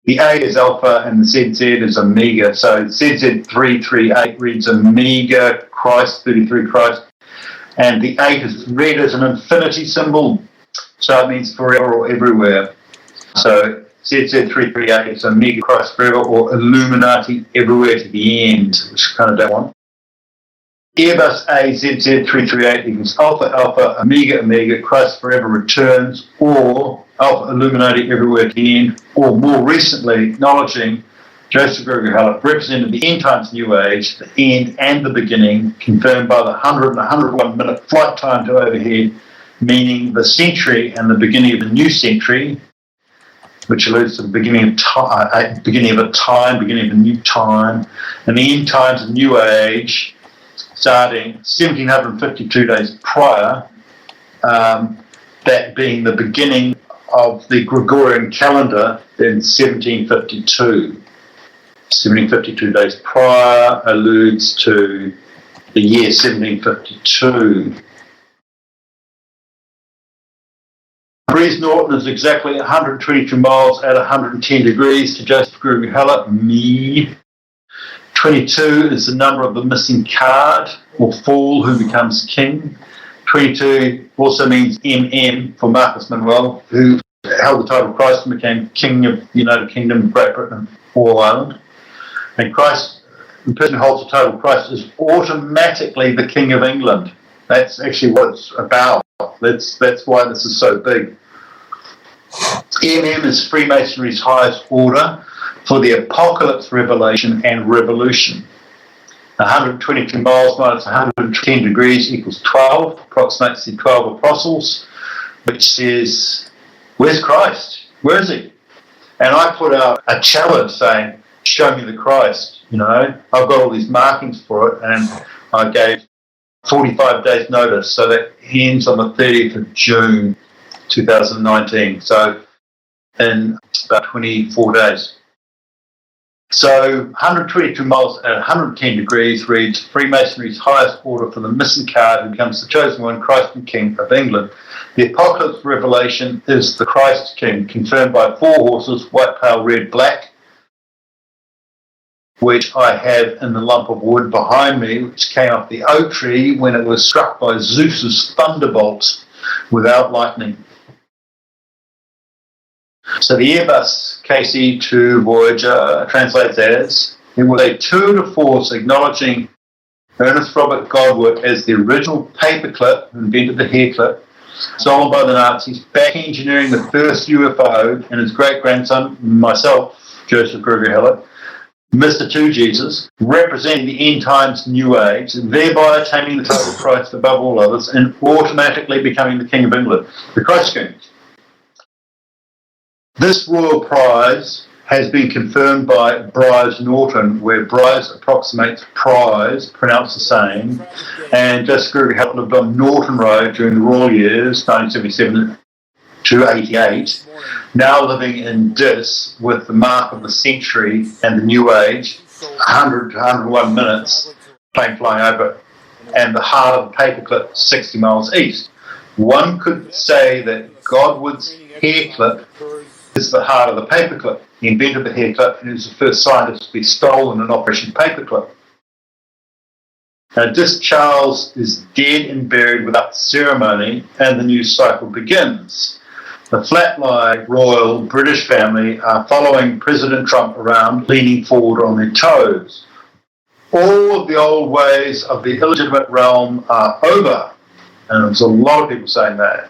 the A is Alpha and the ZZ is Omega. So ZZ338 reads Omega Christ, 33 Christ. And the 8 is read as an infinity symbol, so it means forever or everywhere. So ZZ338 is Omega Christ forever, or Illuminati everywhere to the end, which kind of don't want. Airbus A ZZ338 equals Alpha Alpha Omega Omega Christ forever returns, or Alpha Illuminati everywhere to the end, or more recently acknowledging Joseph Gregory Hallett represented the end times New Age, the end and the beginning, confirmed by the 100 and 101 minute flight time to overhead, meaning the century and the beginning of the new century, which alludes to the beginning of time, beginning of a new time, and the end times of New Age, starting 1752 days prior, that being the beginning of the Gregorian Calendar in 1752. 1752 days prior alludes to the year 1752. Breeze Norton is exactly 122 miles at 110 degrees to Joseph Gregory Hallett, me. 22 is the number of the missing card, or fool, who becomes king. 22 also means MM for Marcus Manuel, who held the title Christ and became king of the United Kingdom of Great Britain and all Ireland. And Christ, the person who holds the title Christ, is automatically the King of England. That's actually what it's about. That's why this is so big. MM is Freemasonry's highest order for the apocalypse, revelation, and revolution. 122 miles minus 110 degrees equals 12, approximates the 12 apostles, which says, where's Christ? Where is he? And I put out a challenge saying, show me the Christ. You know, I've got all these markings for it, and I gave 45 days notice, so that ends on the 30th of June 2019, so in about 24 days. So 122 miles at 110 degrees reads Freemasonry's highest order for the missing card who becomes the chosen one, Christ and King of England. The apocalypse revelation is the Christ King, confirmed by 4 horses, white, pale, red, black, which I have in the lump of wood behind me, which came off the oak tree when it was struck by Zeus's thunderbolts without lightning. So the Airbus KC-2 Voyager translates as, it was a tour de force acknowledging Ernest Robert Godwin as the original paperclip, who invented the hair clip, stolen by the Nazis, back engineering the first UFO, and his great-grandson, myself, Joseph Gregory Hallett, Mr. Two Jesus, representing the end times New Age, thereby attaining the title of Christ above all others and automatically becoming the King of England, the Christ King. This royal prize has been confirmed by Bryce Norton, where Bryce approximates prize, pronounced the same, and Joseph Gregory Hallett lived on Norton Road during the royal years, 1977 to 88, now living in Dis with the mark of the century and the New Age, 100 to 101 minutes, plane flying over, and the heart of the paperclip, 60 miles east. One could say that Godwin's hair clip is the heart of the paperclip. He invented the hair clip and he was the first scientist to be stolen in Operation Paperclip. Now, Dis Charles is dead and buried without ceremony, and the new cycle begins. The flatline royal British family are following President Trump around, leaning forward on their toes. All of the old ways of the illegitimate realm are over, and there's a lot of people saying that.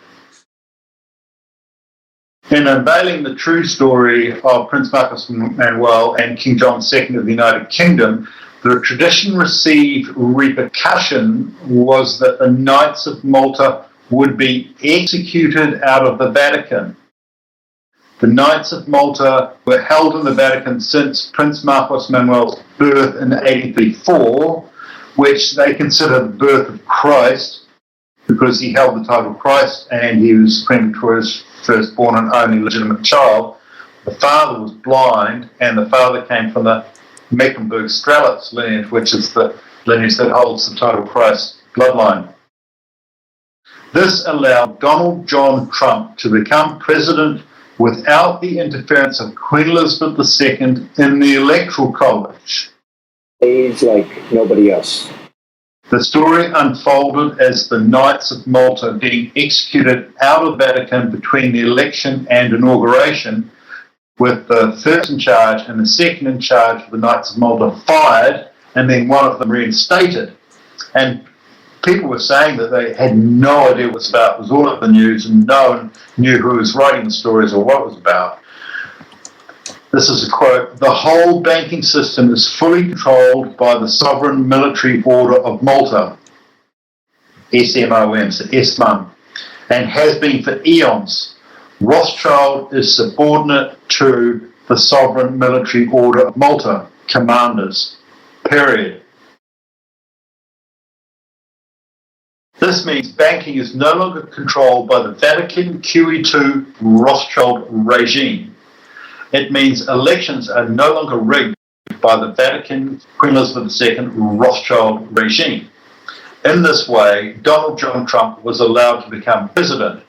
In unveiling the true story of Prince Marcus Manuel and King John II of the United Kingdom, the tradition received repercussion was that the Knights of Malta would be executed out of the Vatican. The Knights of Malta were held in the Vatican since Prince Marcos Manuel's birth in 1834, which they consider the birth of Christ, because he held the title Christ and he was Queen Victoria's firstborn and only legitimate child. The father was blind, and the father came from the Mecklenburg-Strelitz lineage, which is the lineage that holds the title Christ bloodline. This allowed Donald John Trump to become president without the interference of Queen Elizabeth II in the Electoral College. He's like nobody else. The story unfolded as the Knights of Malta being executed out of the Vatican between the election and inauguration, with the first in charge and the second in charge of the Knights of Malta fired, and then one of them reinstated. And people were saying that they had no idea what it was about. It was all over the news, and no one knew who was writing the stories or what it was about. This is a quote: "The whole banking system is fully controlled by the Sovereign Military Order of Malta," SMOM, so SMUM, "and has been for eons. Rothschild is subordinate to the Sovereign Military Order of Malta, commanders, period." This means banking is no longer controlled by the Vatican QE2 Rothschild regime. It means elections are no longer rigged by the Vatican Queen Elizabeth II Rothschild regime. In this way, Donald John Trump was allowed to become president.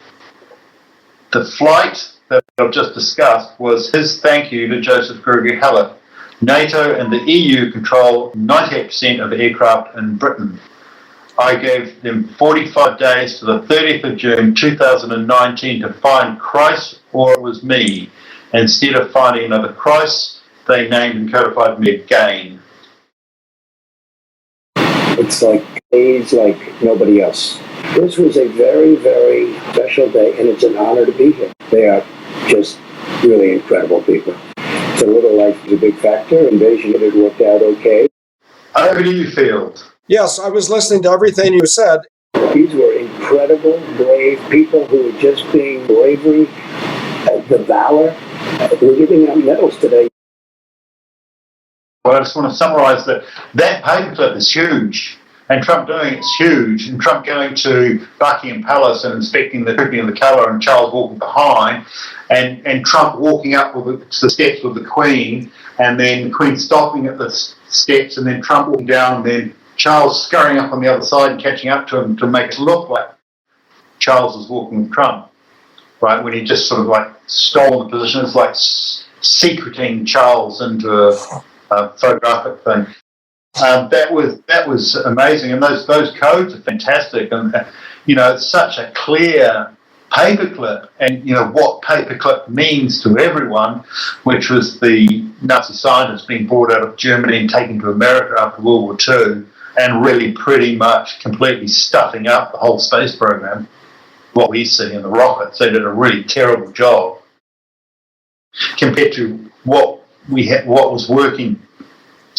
The flight that I've just discussed was his thank you to Joseph Gregory Hallett. NATO and the EU control 98% of aircraft in Britain. I gave them 45 days to the 30th of June 2019 to find Christ, or it was me. Instead of finding another Christ, they named and codified me again. It's like he's like nobody else. This was a very, very special day, and it's an honor to be here. They are just really incredible people. It's a little like the big factor. Invasion, it worked out okay. Over to you, Field. Yes, I was listening to everything you said. These were incredible, brave people who were just being bravery, the valor. We're giving out medals today. Well, I just want to summarise that paperclip is huge, and Trump doing it's huge, and Trump going to Buckingham Palace and inspecting the cooking of the colour, and Charles walking behind, and Trump walking up to the steps with the Queen, and then the Queen stopping at the steps, and then Trump walking down, and then Charles scurrying up on the other side and catching up to him to make it look like Charles was walking with Trump, right? When he just sort of like stole the position. It's like secreting Charles into a photographic thing. That was amazing, and those codes are fantastic, and it's such a clear paperclip, and what paperclip means to everyone, which was the Nazi scientists being brought out of Germany and taken to America after World War II, and really pretty much completely stuffing up the whole space program. What we see in the rockets, they did a really terrible job compared to what was working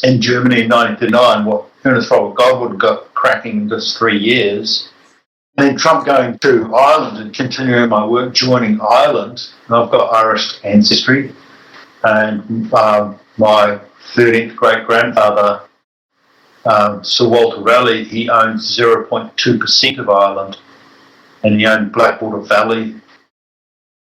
in Germany in 1939, what Ernest Robert Godwin got cracking in just 3 years. And then Trump going to Ireland and continuing my work, joining Ireland. And I've got Irish ancestry. And my 13th great-grandfather, Sir Walter Raleigh, he owns 0.2% of Ireland. And he owned Blackwater Valley.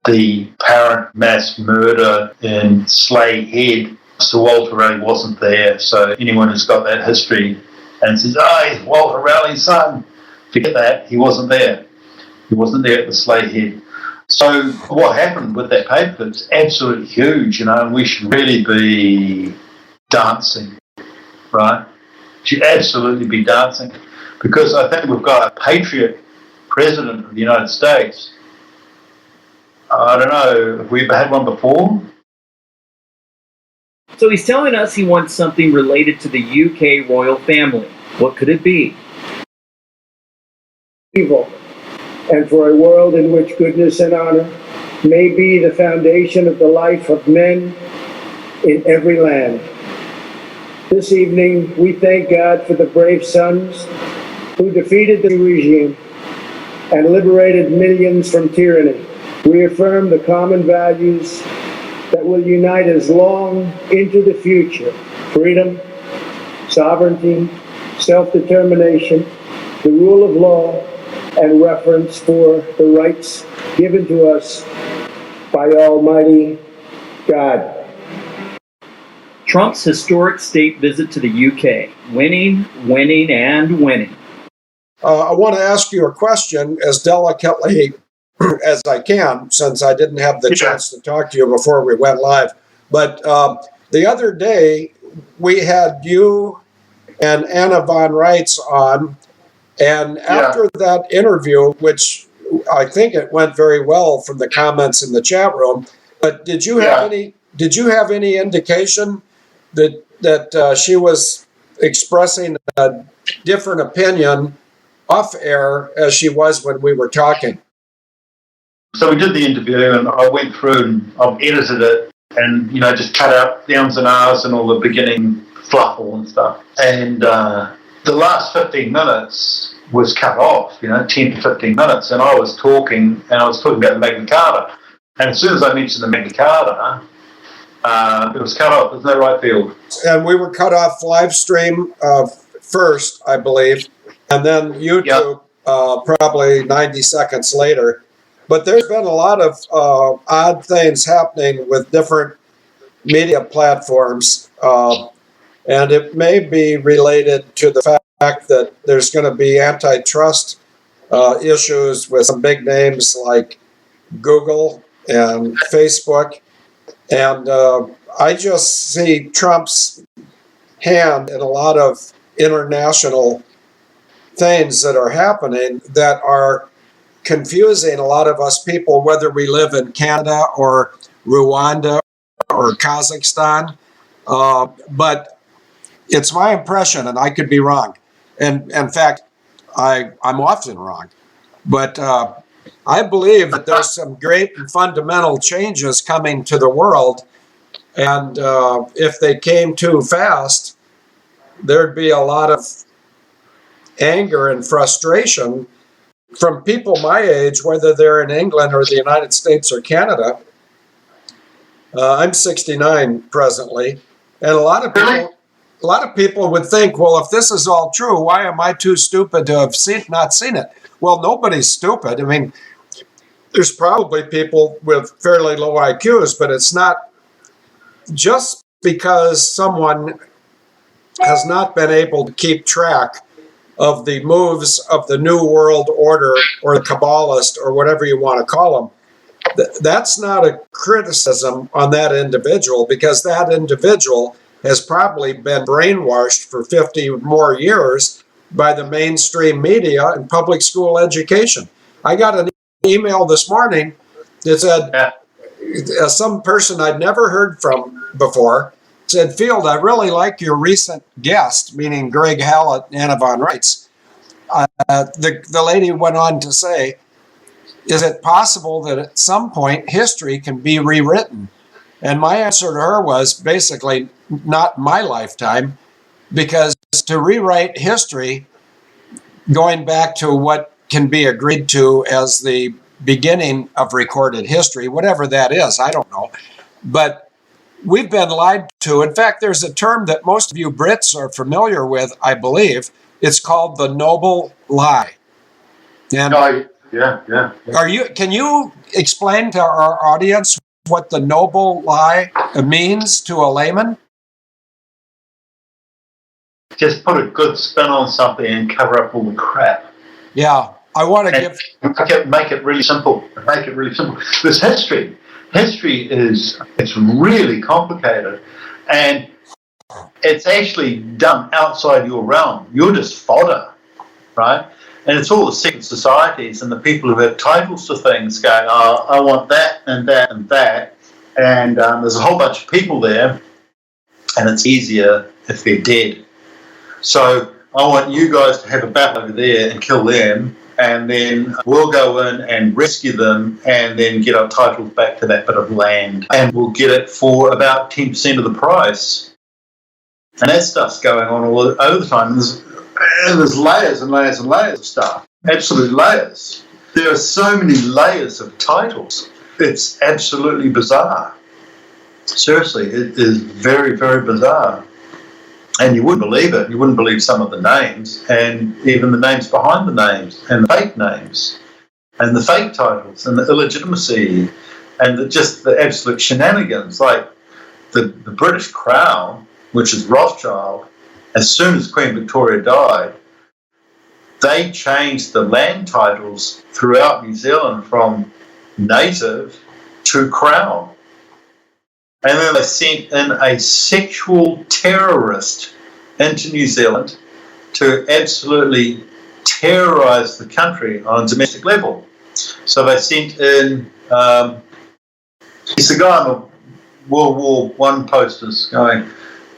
The apparent mass murder in Slay Head, Sir Walter Raleigh wasn't there. So anyone who's got that history and says, oh, he's Walter Raleigh's son, forget that. He wasn't there. He wasn't there at the Slay Head. So what happened with that paper is absolutely huge, and we should really be dancing, right? Should absolutely be dancing, because I think we've got a patriot president of the United States. I don't know, have we ever had one before? So he's telling us he wants something related to the UK royal family. What could it be? Evil, and for a world in which goodness and honor may be the foundation of the life of men in every land. This evening, we thank God for the brave sons who defeated the regime and liberated millions from tyranny. We affirm the common values that will unite us long into the future: freedom, sovereignty, self-determination, the rule of law, and reverence for the rights given to us by Almighty God. Trump's historic state visit to the UK. Winning, winning, and winning. I want to ask you a question as delicately as I can, since I didn't have the chance to talk to you before we went live. But the other day, we had you and Anna von Reitz on, and after that interview, which I think it went very well from the comments in the chat room, but did you have any indication that she was expressing a different opinion off air as she was when we were talking? So we did the interview, and I went through and I've edited it, and just cut out the ums and ahs and all the beginning fluffle and stuff. And the last 15 minutes was cut off, 10 to 15 minutes, and I was talking about the Magna Carta. And as soon as I mentioned the Magna Carta, it was cut off. There's no right field. And we were cut off live stream first, I believe, and then YouTube probably 90 seconds later. But there's been a lot of odd things happening with different media platforms, and it may be related to the fact that there's going to be antitrust issues with some big names like Google and Facebook. And I just see Trump's hand in a lot of international things that are happening that are confusing a lot of us people, whether we live in Canada or Rwanda or Kazakhstan. But it's my impression, and I could be wrong. And in fact, I'm often wrong. But I believe that there's some great and fundamental changes coming to the world. And if they came too fast, there'd be a lot of anger and frustration from people my age, whether they're in England or the United States or Canada. I'm 69 presently, and a lot of people would think, well, if this is all true, why am I too stupid to have not seen it? Well, nobody's stupid. I mean, there's probably people with fairly low IQs, but it's not just because someone has not been able to keep track of the moves of the New World Order or the Kabbalist or whatever you want to call them. That's not a criticism on that individual, because that individual has probably been brainwashed for 50 more years by the mainstream media and public school education. I got an email this morning that said, some person I'd never heard from before said, Field, I really like your recent guest, meaning Greg Hallett and Anna von Reitz. The lady went on to say, is it possible that at some point history can be rewritten? And my answer to her was basically, not my lifetime. because to rewrite history, going back to what can be agreed to as the beginning of recorded history, whatever that is, I don't know. But we've been lied to. In fact, there's a term that most of you Brits are familiar with, I believe. It's called the noble lie. And Yeah. can you explain to our audience what the noble lie means to a layman? Just put a good spin on something and cover up all the crap. Yeah, I want to Make it really simple. Make it really simple. There's history. History it's really complicated, and it's actually done outside your realm. You're just fodder, right? And it's all the secret societies and the people who have titles to things going, oh, I want that and that and that. And there's a whole bunch of people there, and it's easier if they're dead. So I want you guys to have a battle over there and kill them, and then we'll go in and rescue them and then get our titles back to that bit of land. And we'll get it for about 10% of the price. And that stuff's going on all over the time. And there's layers and layers and layers of stuff. Absolute layers. There are so many layers of titles. It's absolutely bizarre. Seriously, it is very, very bizarre. And you wouldn't believe it. You wouldn't believe some of the names, and even the names behind the names, and the fake names, and the fake titles, and the illegitimacy, and just the absolute shenanigans. Like the British Crown, which is Rothschild, as soon as Queen Victoria died, they changed the land titles throughout New Zealand from native to crown. And then they sent in a sexual terrorist into New Zealand to absolutely terrorise the country on a domestic level. So they sent in, he's the guy on the World War I posters going,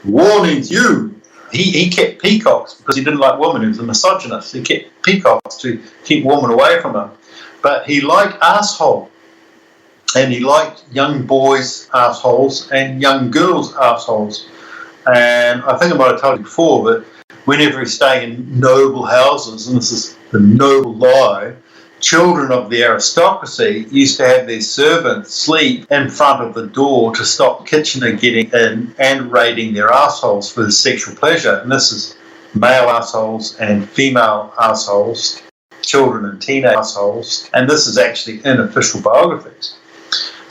warnings you. He kept peacocks because he didn't like women. He was a misogynist. He kept peacocks to keep women away from him. But he liked asshole. And he liked young boys' assholes and young girls' assholes. And I think I might have told you before, but whenever he's staying in noble houses, and this is the noble lie, children of the aristocracy used to have their servants sleep in front of the door to stop Kitchener getting in and raiding their assholes for his sexual pleasure. And this is male assholes and female assholes, children and teenage assholes. And this is actually in official biographies.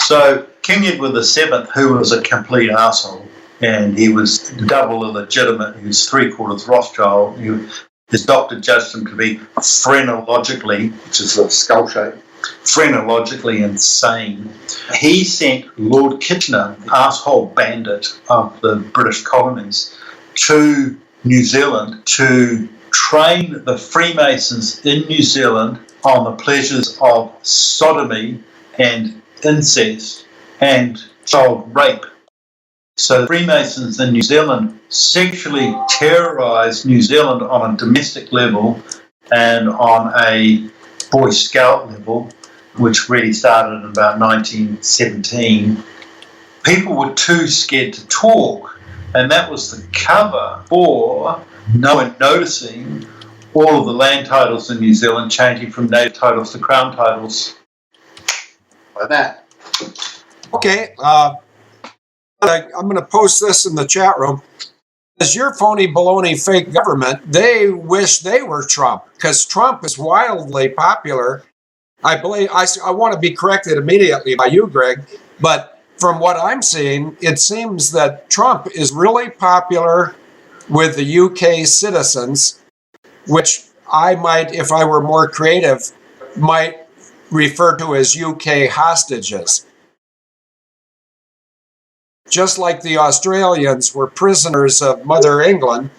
So King Edward VII, who was a complete arsehole, and he was double illegitimate, he was three-quarters Rothschild, his doctor judged him to be phrenologically, which is a skull shape, phrenologically insane. He sent Lord Kitchener, the arsehole bandit of the British colonies, to New Zealand to train the Freemasons in New Zealand on the pleasures of sodomy and incest and child rape. So the Freemasons in New Zealand sexually terrorised New Zealand on a domestic level and on a Boy Scout level, which really started in about 1917. People were too scared to talk, and that was the cover for no one noticing all of the land titles in New Zealand changing from native titles to crown titles. Like that. Okay, I'm going to post this in the chat room. As your phony baloney fake government, they wish they were Trump, because Trump is wildly popular. I believe I want to be corrected immediately by you, Greg, but from what I'm seeing, it seems that Trump is really popular with the UK citizens, which I might, if I were more creative, might refer to as UK hostages. Just like the Australians were prisoners of Mother England.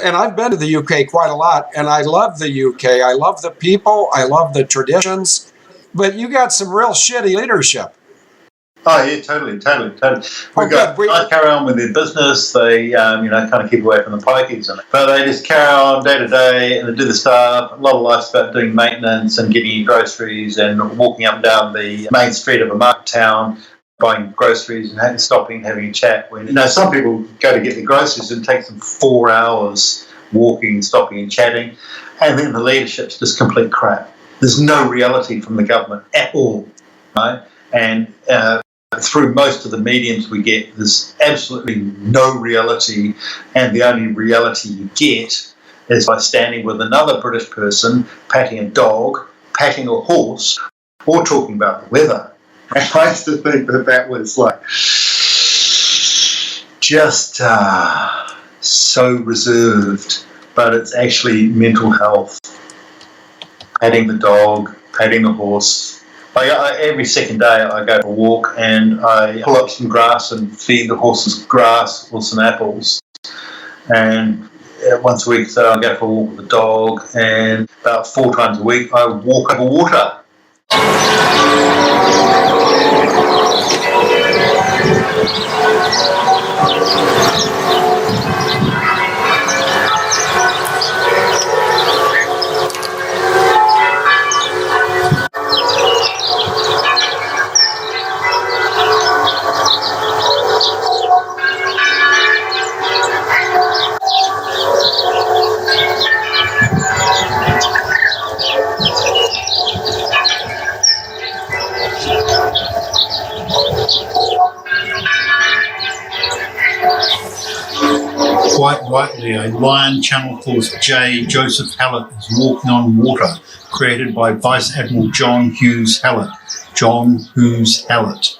And I've been to the UK quite a lot, and I love the UK. I love the people. I love the traditions. But you got some real shitty leadership. Oh, yeah, totally. They carry on with their business. They, kind of keep away from the pikeys. But they just carry on day to day, and they do the stuff. A lot of life's about doing maintenance and getting your groceries and walking up and down the main street of a market town. buying groceries and stopping and having a chat. When some people go to get their groceries and it takes them 4 hours walking, stopping and chatting, and then the leadership's just complete crap. There's no reality from the government at all, right? And through most of the mediums we get, there's absolutely no reality, and the only reality you get is by standing with another British person, patting a dog, patting a horse, or talking about the weather. And I used to think that was like just so reserved, but it's actually mental health. Patting the dog, patting the horse. Every second day I go for a walk and I pull up some grass and feed the horses grass or some apples. And once a week so I go for a walk with the dog, and about 4 times a week I walk over water. Quite rightly, a Lion Channel Force J, Joseph Hallett, is walking on water, created by Vice Admiral John Hughes Hallett. John Hughes Hallett.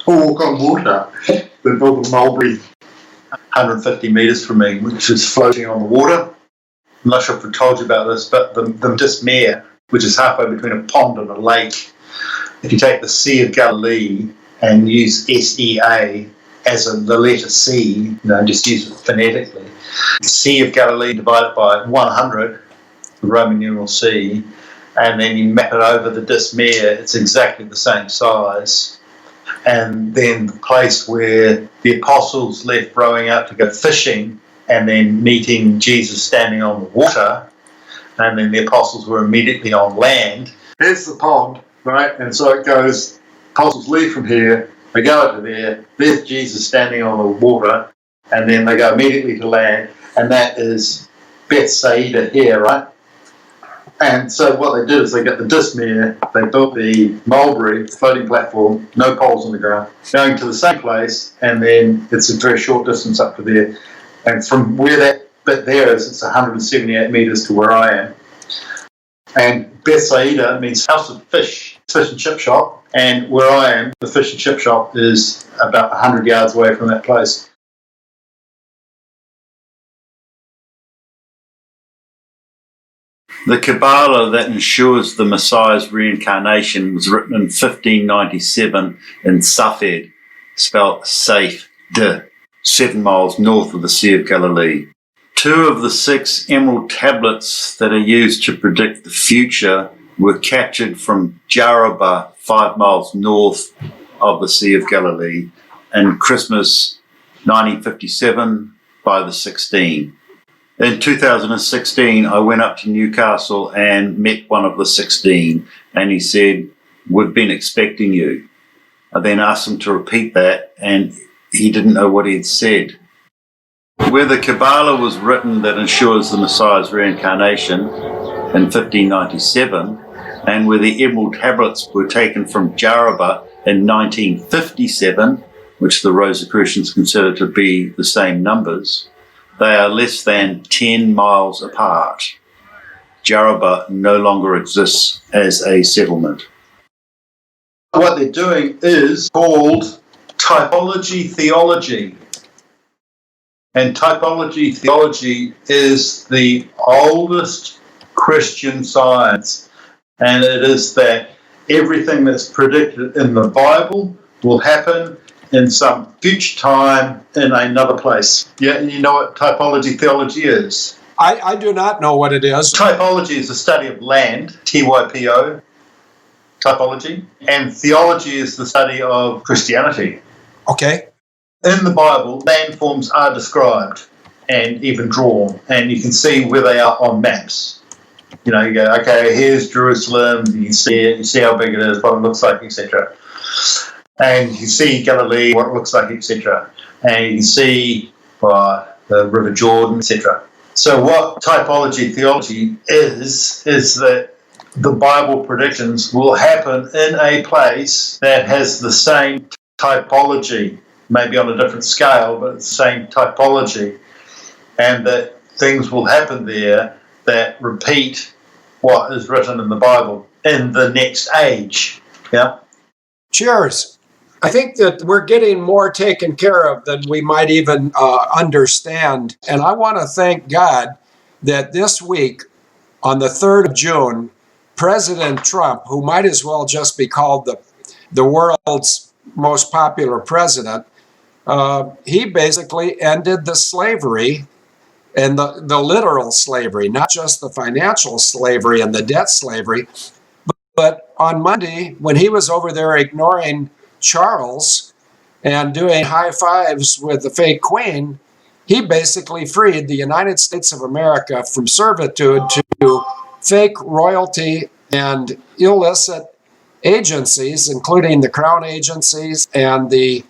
Walk on water. They built a mulberry 150 metres from me, which is floating on the water. I'm not sure if I told you about this, but the Dismere, which is halfway between a pond and a lake, if you take the Sea of Galilee and use SEA as the letter C, just use it phonetically. The Sea of Galilee divided by 100, the Roman numeral C, and then you map it over the Dismere, it's exactly the same size. And then the place where the apostles left rowing out to go fishing and then meeting Jesus standing on the water, and then the apostles were immediately on land. There's the pond, right? And so it goes, apostles leave from here, they go to there, there's Jesus standing on the water, and then they go immediately to land, and that is Bethsaida here, right? And so what they did is they got the Dismere, they built the mulberry floating platform, no poles on the ground, going to the same place, and then it's a very short distance up to there. And from where that bit there is, it's 178 metres to where I am. And Bethsaida means house of fish, fish and chip shop, and where I am, the fish and chip shop is about 100 yards away from that place. The Kabbalah that ensures the Messiah's reincarnation was written in 1597 in Safed, spelled Safe, 7 miles north of the Sea of Galilee. 2 of the 6 emerald tablets that are used to predict the future were captured from Jarabah, 5 miles north of the Sea of Galilee, in Christmas 1957 by the 16. In 2016, I went up to Newcastle and met one of the 16, and he said, "We've been expecting you." I then asked him to repeat that, and he didn't know what he had said. Where the Kabbalah was written that ensures the Messiah's reincarnation in 1597, and where the emerald tablets were taken from Jarabah in 1957, which the Rosicrucians consider to be the same numbers, they are less than 10 miles apart. Jarabah no longer exists as a settlement. What they're doing is called typology theology. And typology theology is the oldest Christian science. And it is that everything that's predicted in the Bible will happen in some future time in another place. Yeah, you know what typology theology is? I do not know what it is. Typology is the study of land, TYPO, typology, and theology is the study of Christianity. Okay. In the Bible, landforms are described and even drawn, and you can see where they are on maps. You know, you go, okay, here's Jerusalem. You can see it. You see how big it is, what it looks like, etc. And you see Galilee, what it looks like, etc. And you can see the River Jordan, etc. So what typology theology is that the Bible predictions will happen in a place that has the same typology, maybe on a different scale, but it's the same typology, and that things will happen there that repeat what is written in the Bible in the next age. Yeah. Cheers. I think that we're getting more taken care of than we might even understand. And I want to thank God that this week, on the 3rd of June, President Trump, who might as well just be called the world's most popular president, he basically ended the slavery and the literal slavery, not just the financial slavery and the debt slavery. But on Monday, when he was over there ignoring Charles and doing high fives with the fake queen, he basically freed the United States of America from servitude to fake royalty and illicit agencies, including the Crown agencies and the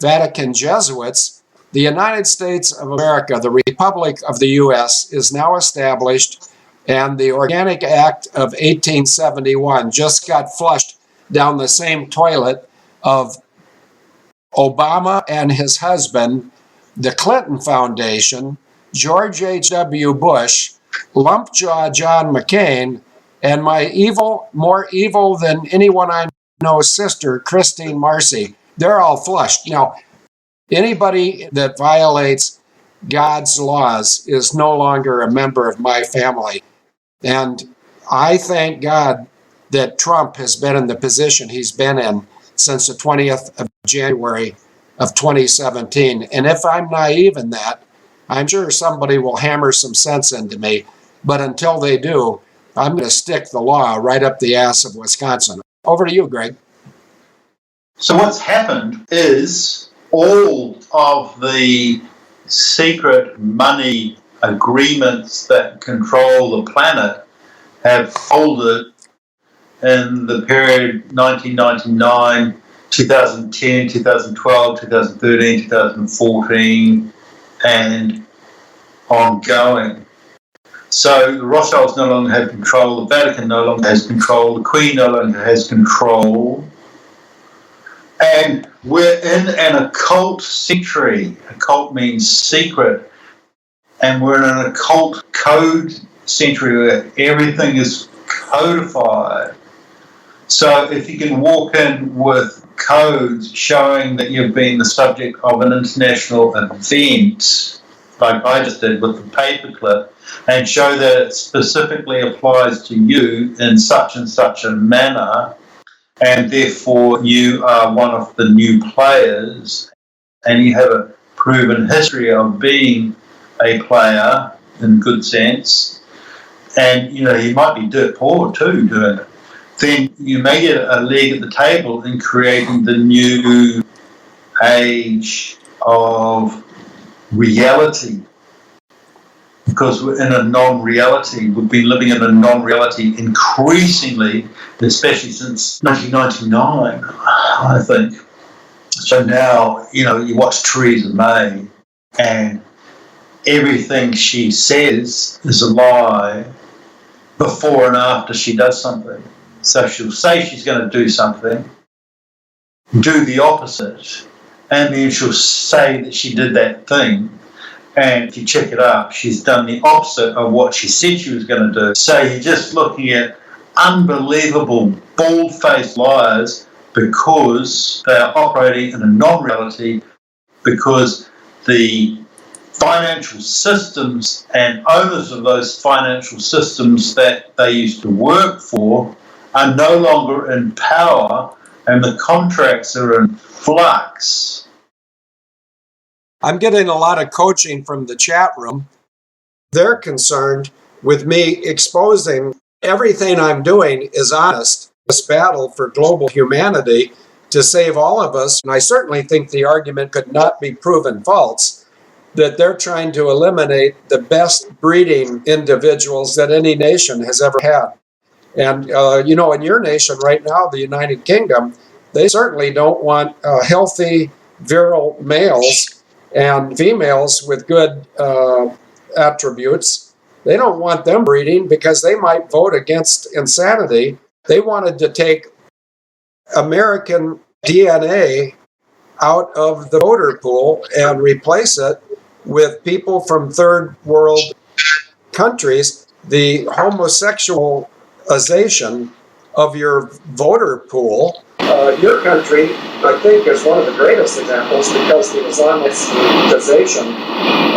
Vatican Jesuits. The United States of America, the Republic of the U.S., is now established, and the Organic Act of 1871 just got flushed down the same toilet of Obama and his husband, the Clinton Foundation, George H.W. Bush, Lumpjaw John McCain, and my more evil than anyone I know sister, Christine Marcy. They're all flushed. You know, anybody that violates God's laws is no longer a member of my family. And I thank God that Trump has been in the position he's been in since the 20th of January of 2017. And if I'm naive in that, I'm sure somebody will hammer some sense into me. But until they do, I'm going to stick the law right up the ass of Wisconsin. Over to you, Greg. So what's happened is all of the secret money agreements that control the planet have folded in the period 1999, 2010, 2012, 2013, 2014, and ongoing. So the Rothschilds no longer have control, the Vatican no longer has control, the Queen no longer has control. And we're in an occult century. Occult means secret. And we're in an occult code century where everything is codified. So if you can walk in with codes showing that you've been the subject of an international event, like I just did with the paperclip, and show that it specifically applies to you in such and such a manner, and therefore you are one of the new players, and you have a proven history of being a player in good sense, and you know you might be dirt poor too doing it, then you may get a leg at the table in creating the new age of reality. Because we're in a non-reality. We've been living in a non-reality increasingly, especially since 1999, I think. So now, you know, you watch Theresa May and everything she says is a lie before and after she does something. So she'll say she's going to do something, do the opposite, and then she'll say that she did that thing. And if you check it up, she's done the opposite of what she said she was going to do. So you're just looking at unbelievable, bald-faced liars because they are operating in a non-reality, because the financial systems and owners of those financial systems that they used to work for are no longer in power, and the contracts are in flux. I'm getting a lot of coaching from the chat room. They're concerned with me exposing everything I'm doing is honest. This battle for global humanity to save all of us, and I certainly think the argument could not be proven false, that they're trying to eliminate the best breeding individuals that any nation has ever had. And, in your nation right now, the United Kingdom, they certainly don't want healthy, virile males and females with good attributes. They don't want them breeding because they might vote against insanity. They wanted to take American DNA out of the voter pool and replace it with people from third world countries. The homosexualization of your voter pool. Your country, I think, is one of the greatest examples because the Islamicization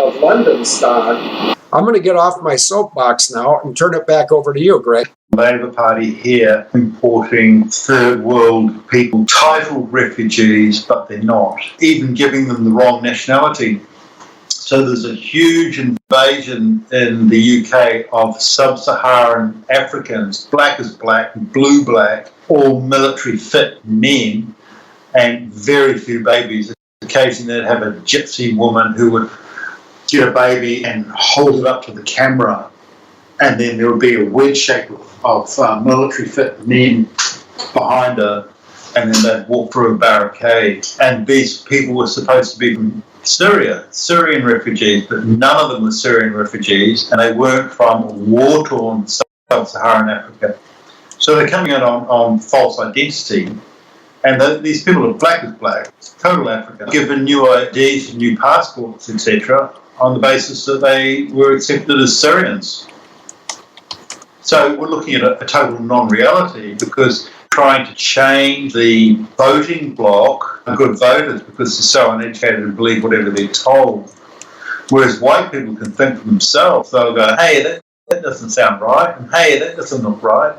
of London style. I'm going to get off my soapbox now and turn it back over to you, Greg. Labour Party here importing third world people, titled refugees, but they're not, even giving them the wrong nationality. So there's a huge invasion in the UK of sub-Saharan Africans, black as black, blue black, all military fit men, and very few babies. Occasionally they'd have a gypsy woman who would get a baby and hold it up to the camera, and then there would be a wedge shape of military fit men behind her, and then they'd walk through a barricade. And these people were supposed to be from Syrian refugees, but none of them were Syrian refugees, and they weren't from war-torn sub-Saharan Africa. So they're coming in on false identity, and these people are black as black, total Africa, given new IDs, new passports, etc., on the basis that they were accepted as Syrians. So we're looking at a total non-reality, because trying to change the voting bloc of good voters because they're so uneducated and believe whatever they're told. Whereas white people can think for themselves. They'll go, hey, that doesn't sound right, and hey, that doesn't look right.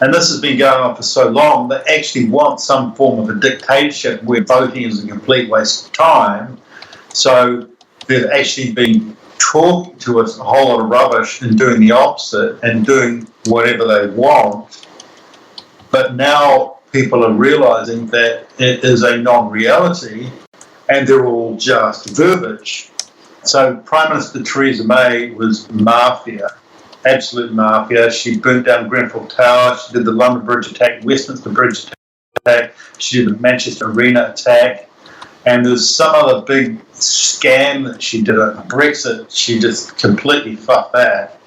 And this has been going on for so long, they actually want some form of a dictatorship where voting is a complete waste of time. So they've actually been talking to us a whole lot of rubbish and doing the opposite and doing whatever they want. But now people are realising that it is a non-reality and they're all just verbiage. So Prime Minister Theresa May was mafia, absolute mafia. She burnt down Grenfell Tower, she did the London Bridge attack, Westminster Bridge attack, she did the Manchester Arena attack, and there's some other big scam that she did at Brexit. She just completely fucked that.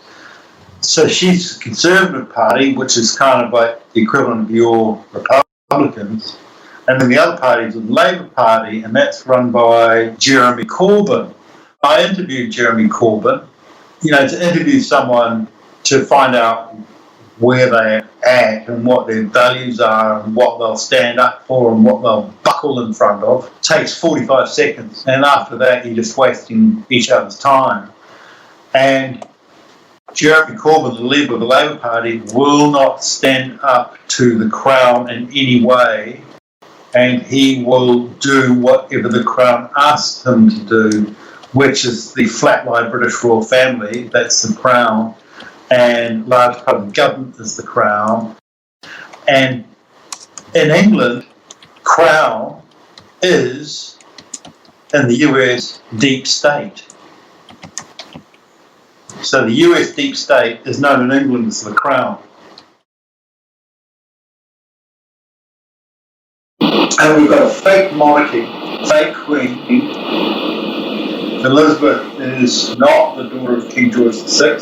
So she's a Conservative Party, which is kind of like the equivalent of your Republicans. And then the other party is the Labour Party, and that's run by Jeremy Corbyn. I interviewed Jeremy Corbyn, to interview someone to find out where they're at and what their values are and what they'll stand up for and what they'll buckle in front of. It takes 45 seconds, and after that you're just wasting each other's time. And Jeremy Corbyn, the leader of the Labour Party, will not stand up to the Crown in any way, and he will do whatever the Crown asks him to do, which is the flatline British royal family, that's the Crown, and large part of the government is the Crown. And in England, Crown is, in the US, deep state. So the US deep state is known in England as the Crown. And we've got a fake monarchy, fake queen. Elizabeth is not the daughter of King George VI,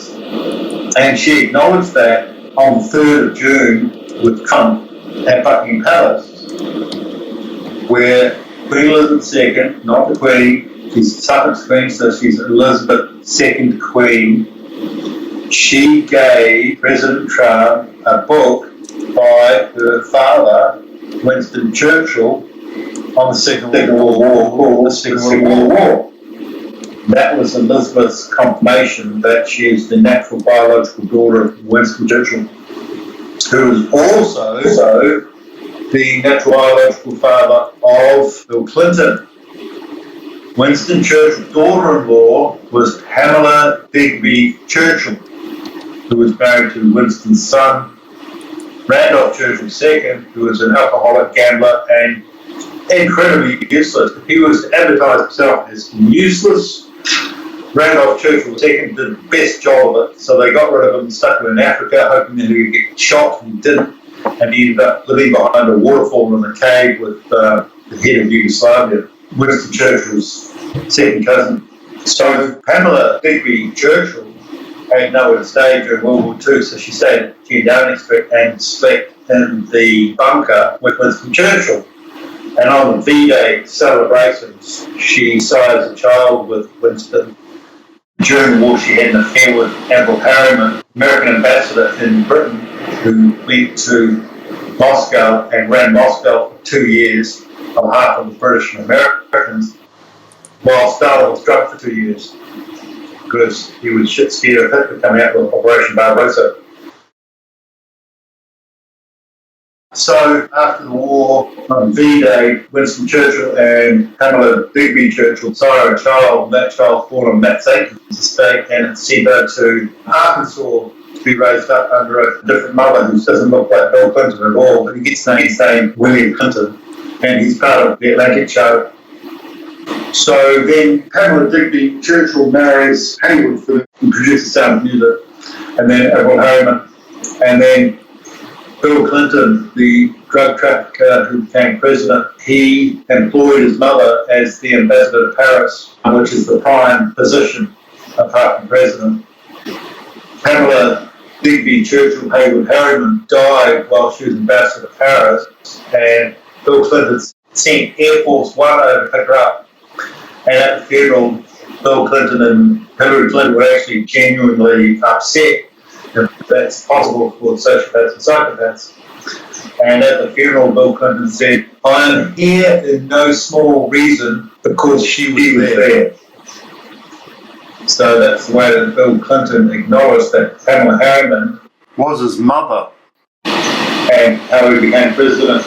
and she acknowledged that on the 3rd of June with Trump at Buckingham Palace, where Queen Elizabeth II, not the Queen, she's Suffolk's Queen, so she's Elizabeth II Queen, she gave President Trump a book by her father, Winston Churchill, on the Second World War, called the Second World War. That was Elizabeth's confirmation that she is the natural biological daughter of Winston Churchill, who is also the natural biological father of Bill Clinton. Winston Churchill's daughter-in-law was Pamela Begbie Churchill, who was married to Winston's son, Randolph Churchill II, who was an alcoholic gambler and incredibly useless. He was to advertise himself as useless, Randolph Churchill II did the best job of it, so they got rid of him, stuck him in Africa, hoping that he would get shot, and he didn't, and he ended up living behind a waterfall in a cave with the head of Yugoslavia, Winston Churchill's second cousin. So Pamela Digby Churchill had nowhere to stay during World War II, so she stayed at Ken Downing Street and slept in the bunker with Winston Churchill. And on the V-Day celebrations, she saw as a child with Winston. During the war, she had an affair with Admiral Harriman, American ambassador in Britain, who went to Moscow and ran Moscow for 2 years on behalf of the British and Americans, while Stalin was drunk for 2 years because he was shit scared of Hitler coming out with Operation Barbarossa. So after the war, on V-Day, Winston Churchill and Pamela Digby Churchill saw a child, and that child born on Matt Satan's estate, and it's sent her to Arkansas to be raised up under a different mother who doesn't look like Bill Clinton at all, but he gets his name William Clinton, and he's part of the Atlantic show. So then Pamela Digby Churchill marries Haywood for the producer Sound of Music, and then Admiral Harriman, and then Bill Clinton, the drug trafficker who became president, he employed his mother as the ambassador to Paris, which is the prime position apart from president. Pamela Digby Churchill Haywood Harriman died while she was ambassador to Paris, and Bill Clinton sent Air Force One over to pick her up. And at the funeral, Bill Clinton and Hillary Clinton were actually genuinely upset, if that's possible for sociopaths and psychopaths. And at the funeral, Bill Clinton said, "I am here in no small reason because she was there." So that's the way that Bill Clinton acknowledged that Pamela Harriman Was his mother. and how he became president.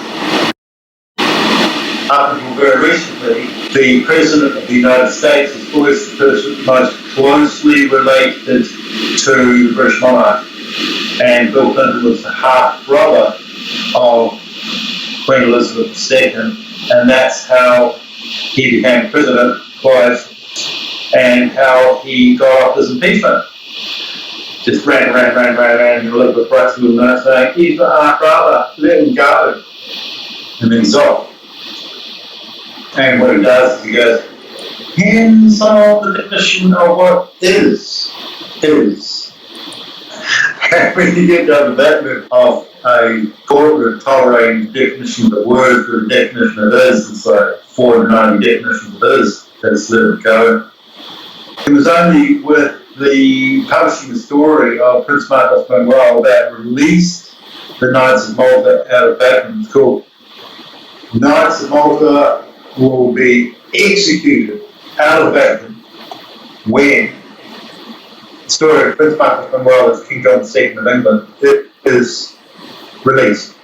Up until very recently, the President of the United States is always the person most closely related to the British monarch. And Bill Clinton was the half-brother of Queen Elizabeth II, and that's how he became president twice, and how he got off his impeachment. Just ran, and Elizabeth writes a little note saying, "He's the half-brother, let him go." And then he's off. And what he does is he goes, "Hands on the definition of what is." And when you get down to that bit of a corporate tolerating definition of the word for the definition of is, it's like 490 definitions of is, that's let it go. It was only with the publishing the story of Prince Marcos Manuel that released the Knights of Malta out of Vatican. It's called Knights of Malta will be executed out of Vatican when the story of Prince Marcos Manuel as King John II of England is released.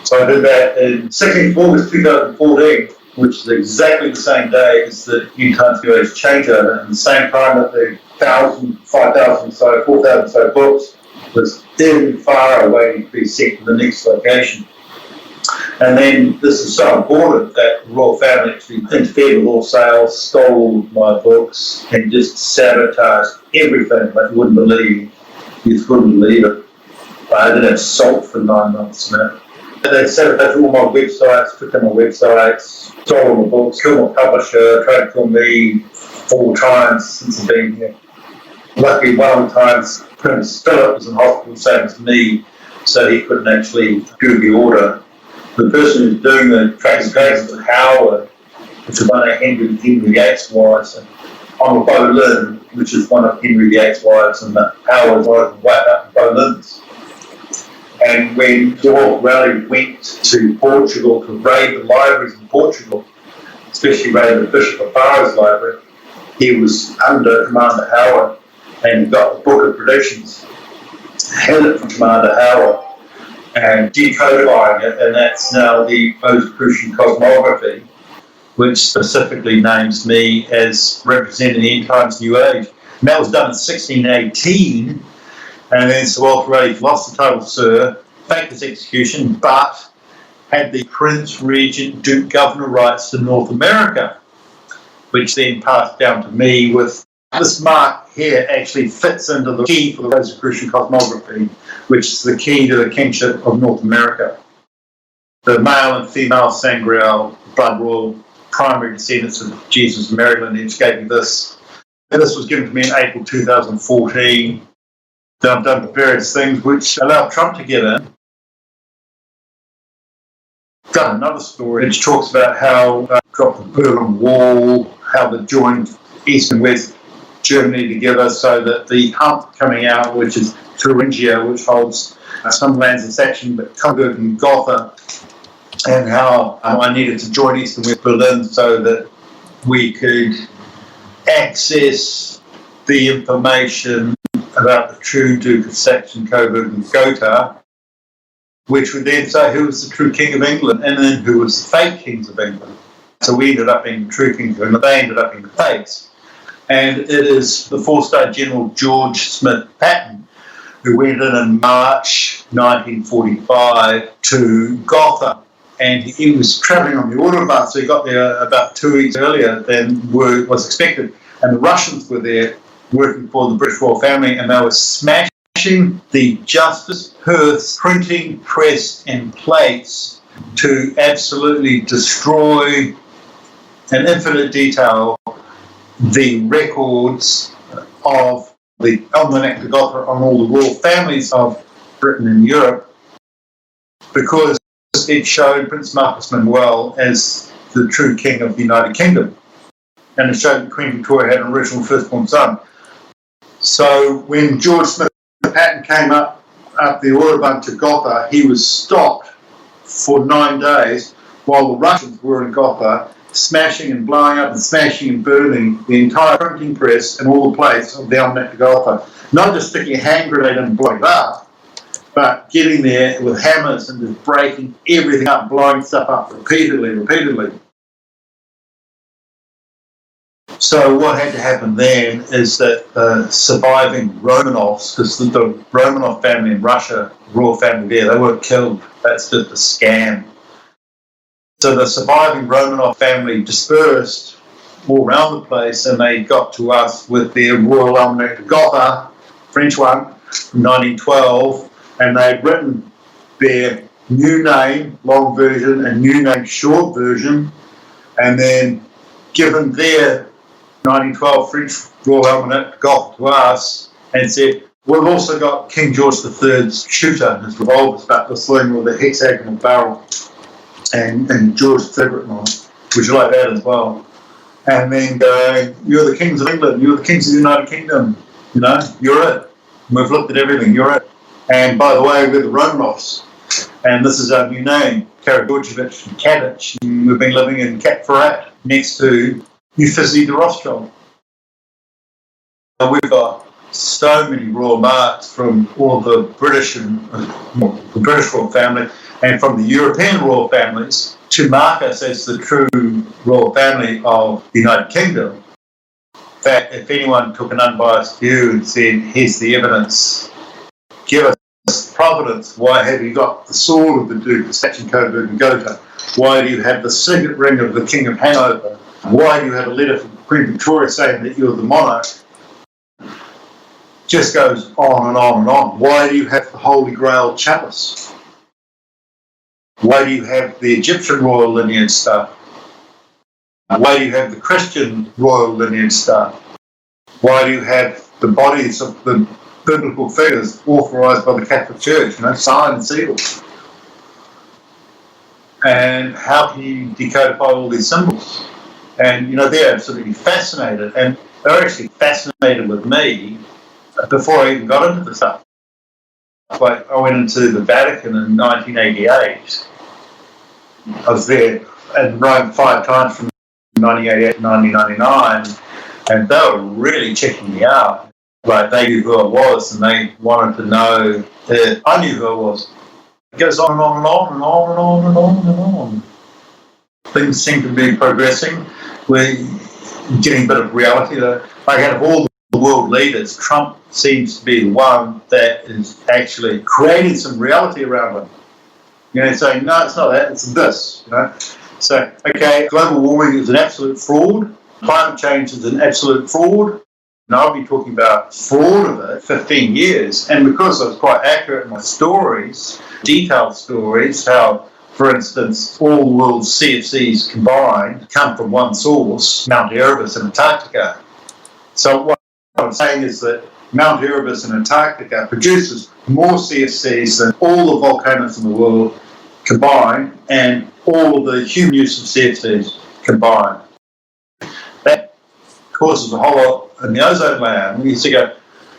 So I did that in 16th August 2014, which is exactly the same day as the New Times New Age changeover, and the same time that the 4,000 so books was in far away to be sent to the next location. And then this is so important that the royal family actually interfered with all sales, stole my books, and just sabotaged everything like you wouldn't believe. You just wouldn't believe it. I didn't have salt for 9 months now. They sabotaged all my websites, took down my websites, stole all my books, killed my publisher, tried to kill me 4 times since I've been here. Luckily, one of the times, Prince Philip was in hospital, same as me, so he couldn't actually do the order. The person who's doing the translations was Howard, which is one of Henry VIII's wives, and I'm a Boleyn, which is one of Henry VIII's wives, and Howard's one of the white up Boleyns. And when George Raleigh went to Portugal to raid the libraries in Portugal, especially raid the Bishop of Barro's library, he was under Commander Howard and got the Book of Predictions, held it from Commander Howard, and decodifying it, and that's now the Rosicrucian cosmography, which specifically names me as representing the end times New Age. And that was done in 1618, and then Sir Walter Raleigh lost the title Sir, faked his execution, but had the Prince Regent Duke Governor rights to North America, which then passed down to me with This mark here actually fits into the key for the Rosicrucian cosmography, which is the key to the kingship of North America. The male and female Sangreal blood royal primary descendants of Jesus and Mary lineage gave me this. And this was given to me in April 2014. Then I've done various things which allowed Trump to get in. Done another story which talks about how dropped the Berlin Wall, how they joined East and West Germany together so that the hump coming out, which is Thuringia, which holds some lands in Saxony, but Coburg and Gotha, and how I needed to join East and West Berlin so that we could access the information about the true Duke of Saxon, Coburg and Gotha, which would then say who was the true King of England and then who was the fake Kings of England. So we ended up being the true Kings of England, they ended up being the fakes. And it is the four-star General George Smith Patton who went in March 1945 to Gotha. And he was travelling on the Autobahn, so he got there about 2 weeks earlier than was expected. And the Russians were there working for the British royal family, and they were smashing the Justice Perth printing press and plates to absolutely destroy in infinite detail the records of the Almanac de Gotha on all the royal families of Britain and Europe, because it showed Prince Marcus Manuel as the true king of the United Kingdom, and it showed that Queen Victoria had an original firstborn son. So when George Smith Patton came up the Autobahn to Gotha, he was stopped for 9 days while the Russians were in Gotha, smashing and blowing up and smashing and burning the entire printing press and all the plates of the Almanac de Gotha. Not just sticking a hand grenade and blowing it up, but getting there with hammers and just breaking everything up, blowing stuff up repeatedly. So what had to happen then is that the surviving Romanovs, because the Romanov family in Russia, royal family there, they weren't killed. That's just a scam. So the surviving Romanov family dispersed all around the place, and they got to us with their Royal Almanac de Gotha, French one, from 1912, and they'd written their new name, long version, and new name, short version, and then given their 1912 French Royal Almanac de Gotha to us, and said, we've also got King George III's shooter, his revolver, about this thing with a hexagonal barrel, and George III written on it. Would you like that as well? And then going, you're the kings of England, you're the kings of the United Kingdom, you know, you're it. We've looked at everything, you're it. And by the way, we're the Romanovs, and this is our new name, Karageorgievich and Kadich, and we've been living in Catferat next to Euphysi de Rothschild. And we've got so many royal marks from all the British and the British royal family, and from the European royal families to mark us as the true royal family of the United Kingdom, that if anyone took an unbiased view and said, here's the evidence, give us providence, why have you got the sword of the Duke of Saxon, Coburg and Gotha? Why do you have the signet ring of the King of Hanover? Why do you have a letter from Queen Victoria saying that you're the monarch? Just goes on and on and on. Why do you have the Holy Grail chalice? Why do you have the Egyptian royal lineage stuff? Why do you have the Christian royal lineage stuff? Why do you have the bodies of the biblical figures authorised by the Catholic Church, signed and sealed? And how can you decodify all these symbols? And, they're absolutely fascinated. And they're actually fascinated with me before I even got into the stuff. Like, I went into the Vatican in 1988. I was there in Rome 5 times from 1988 to 1999, and they were really checking me out. Like, they knew who I was, and they wanted to know if I knew who I was. It goes on and on and on and on and on and on and on. Things seem to be progressing. We're getting a bit of reality. Like, out of all the world leaders, Trump seems to be the one that is actually creating some reality around him. Saying, no, it's not that, it's this, So, okay, global warming is an absolute fraud. Climate change is an absolute fraud. And I've been talking about fraud of it 15 years. And because I was quite accurate in my stories, detailed stories, how, for instance, all the world's CFCs combined come from one source, Mount Erebus in Antarctica. So what I'm saying is that Mount Erebus in Antarctica produces more CFCs than all the volcanoes in the world combined and all of the human use of CFCs combined. That causes a hole in the ozone layer. And we used to go,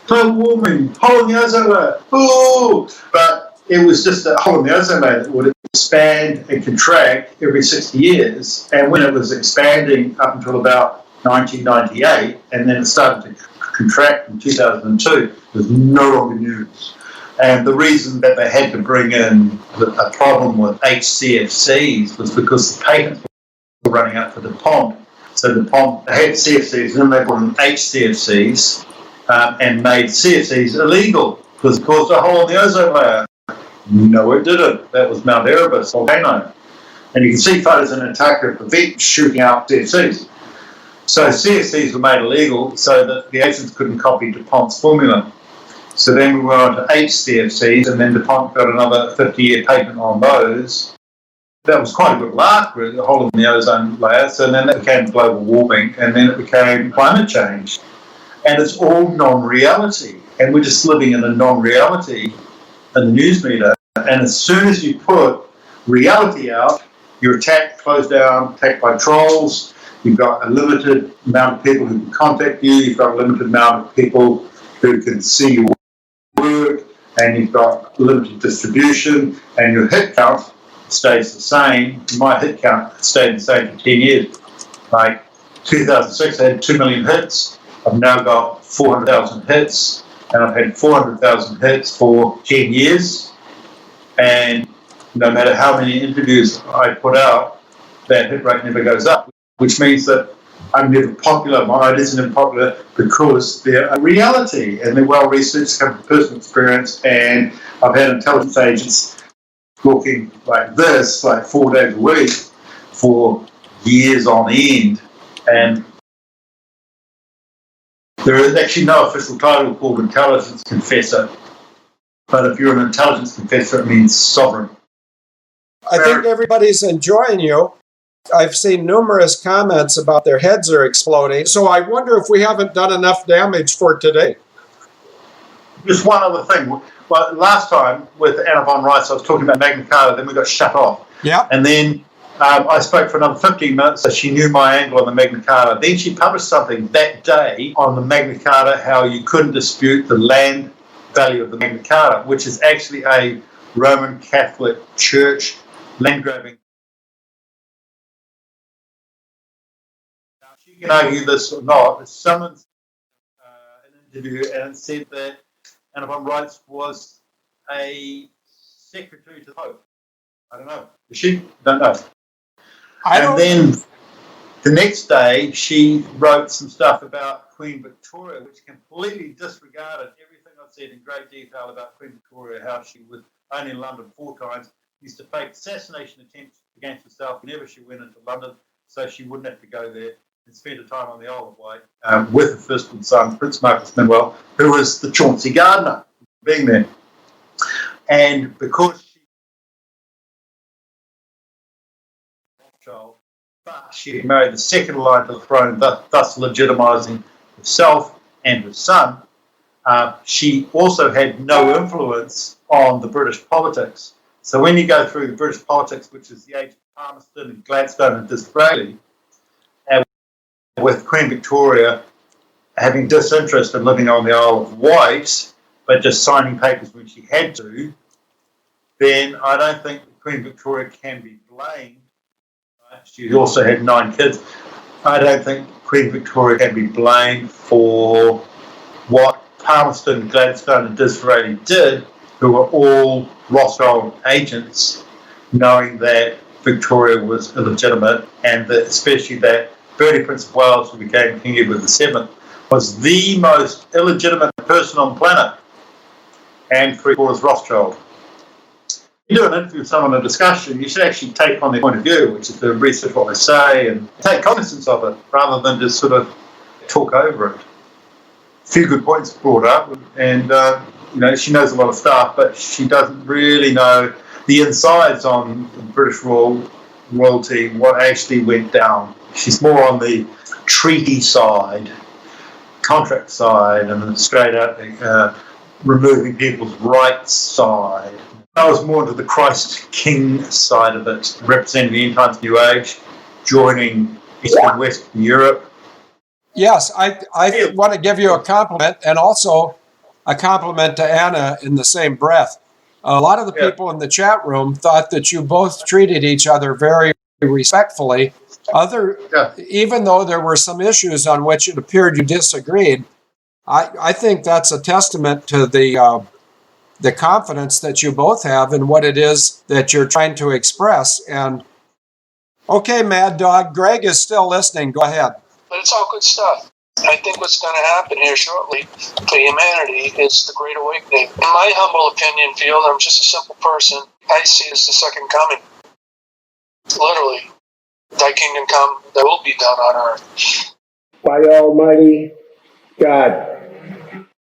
global warming, hole in the ozone layer, ooh! But it was just a hole in the ozone layer that would expand and contract every 60 years. And when it was expanding up until about 1998, and then it started to contract in 2002, it was no longer news. And the reason that they had to bring in a problem with HCFCs was because the patents were running out for DuPont. So DuPont had CFCs, and then they brought in HCFCs and made CFCs illegal because it caused a hole in the ozone layer. No, it didn't. That was Mount Erebus volcano. And you can see photos in Antarctica of vents shooting out CFCs. So CFCs were made illegal so that the agents couldn't copy DuPont's formula. So then we went on to HCFCs, and then DuPont got another 50-year patent on those. That was quite a good lark, really, the hole in the ozone layer. So then that became global warming, and then it became climate change. And it's all non-reality. And we're just living in a non-reality in the news media. And as soon as you put reality out, you're attacked, closed down, attacked by trolls. You've got a limited amount of people who can contact you. You've got a limited amount of people who can see your work, and you've got limited distribution, and your hit count stays the same. My hit count stayed the same for 10 years. Like 2006, I had 2 million hits. I've now got 400,000 hits, and I've had 400,000 hits for 10 years. And no matter how many interviews I put out, that hit rate never goes up, which means that I'm never popular. My ideas are never popular because they're a reality and they're well researched, come from personal experience. And I've had intelligence agents talking like this, like 4 days a week for years on end. And there is actually no official title called intelligence confessor. But if you're an intelligence confessor, it means sovereign. I think everybody's enjoying you. I've seen numerous comments about their heads are exploding. So I wonder if we haven't done enough damage for today. Just one other thing. Well, last time with Anna von Reitz, I was talking about Magna Carta, then we got shut off. Yeah. And then I spoke for another 15 minutes, so she knew my angle on the Magna Carta. Then she published something that day on the Magna Carta, how you couldn't dispute the land value of the Magna Carta, which is actually a Roman Catholic Church land grabbing. Now, she can argue this or not. Someone's an interview and it said that Anna von Reitz was a secretary to the Pope. I don't know. Is she? Don't know. Then the next day, she wrote some stuff about Queen Victoria, which completely disregarded everything I've said in great detail about Queen Victoria, how she was only in London 4 times, used to fake assassination attempts against herself whenever she went into London, so she wouldn't have to go there, and spent her time on the Isle of Wight with her firstborn son, Prince Marcus Manuel, who was the Chauncey Gardiner, being there. And because but she had married the second line to the throne, thus legitimising herself and her son. She also had no influence on the British politics. So when you go through the British politics, which is the age of Palmerston and Gladstone and Disraeli, with Queen Victoria having disinterest in living on the Isle of Wight, but just signing papers when she had to, then I don't think Queen Victoria can be blamed. She also had 9 kids. I don't think Queen Victoria can be blamed for what Palmerston, Gladstone and Disraeli did, who were all Rothschild agents, knowing that Victoria was illegitimate, and that especially that Bertie, Prince of Wales, who became King Edward VII, was the most illegitimate person on the planet, and 3/4 Rothschild. You do an interview with someone, a discussion, you should actually take on their point of view, which is to research what they say and take cognizance of it, rather than just sort of talk over it. few good points brought up, and she knows a lot of stuff, but she doesn't really know the insides on the British royalty, what actually went down. She's more on the treaty side, contract side, and straight out removing people's rights side. I was more into the Christ King side of it, representing the end times New Age, joining Eastern and Western Europe. Yes, I want to give you a compliment, and also a compliment to Anna in the same breath. A lot of the people in the chat room thought that you both treated each other very respectfully. Even though there were some issues on which it appeared you disagreed, I think that's a testament to the confidence that you both have in what it is that you're trying to express. And okay, Mad Dog, Greg is still listening. Go ahead. But it's all good stuff. I think what's going to happen here shortly for humanity is the Great Awakening. In my humble opinion, Field, I'm just a simple person. I see it as the second coming. Literally. Thy kingdom come, that will be done on earth. By Almighty God.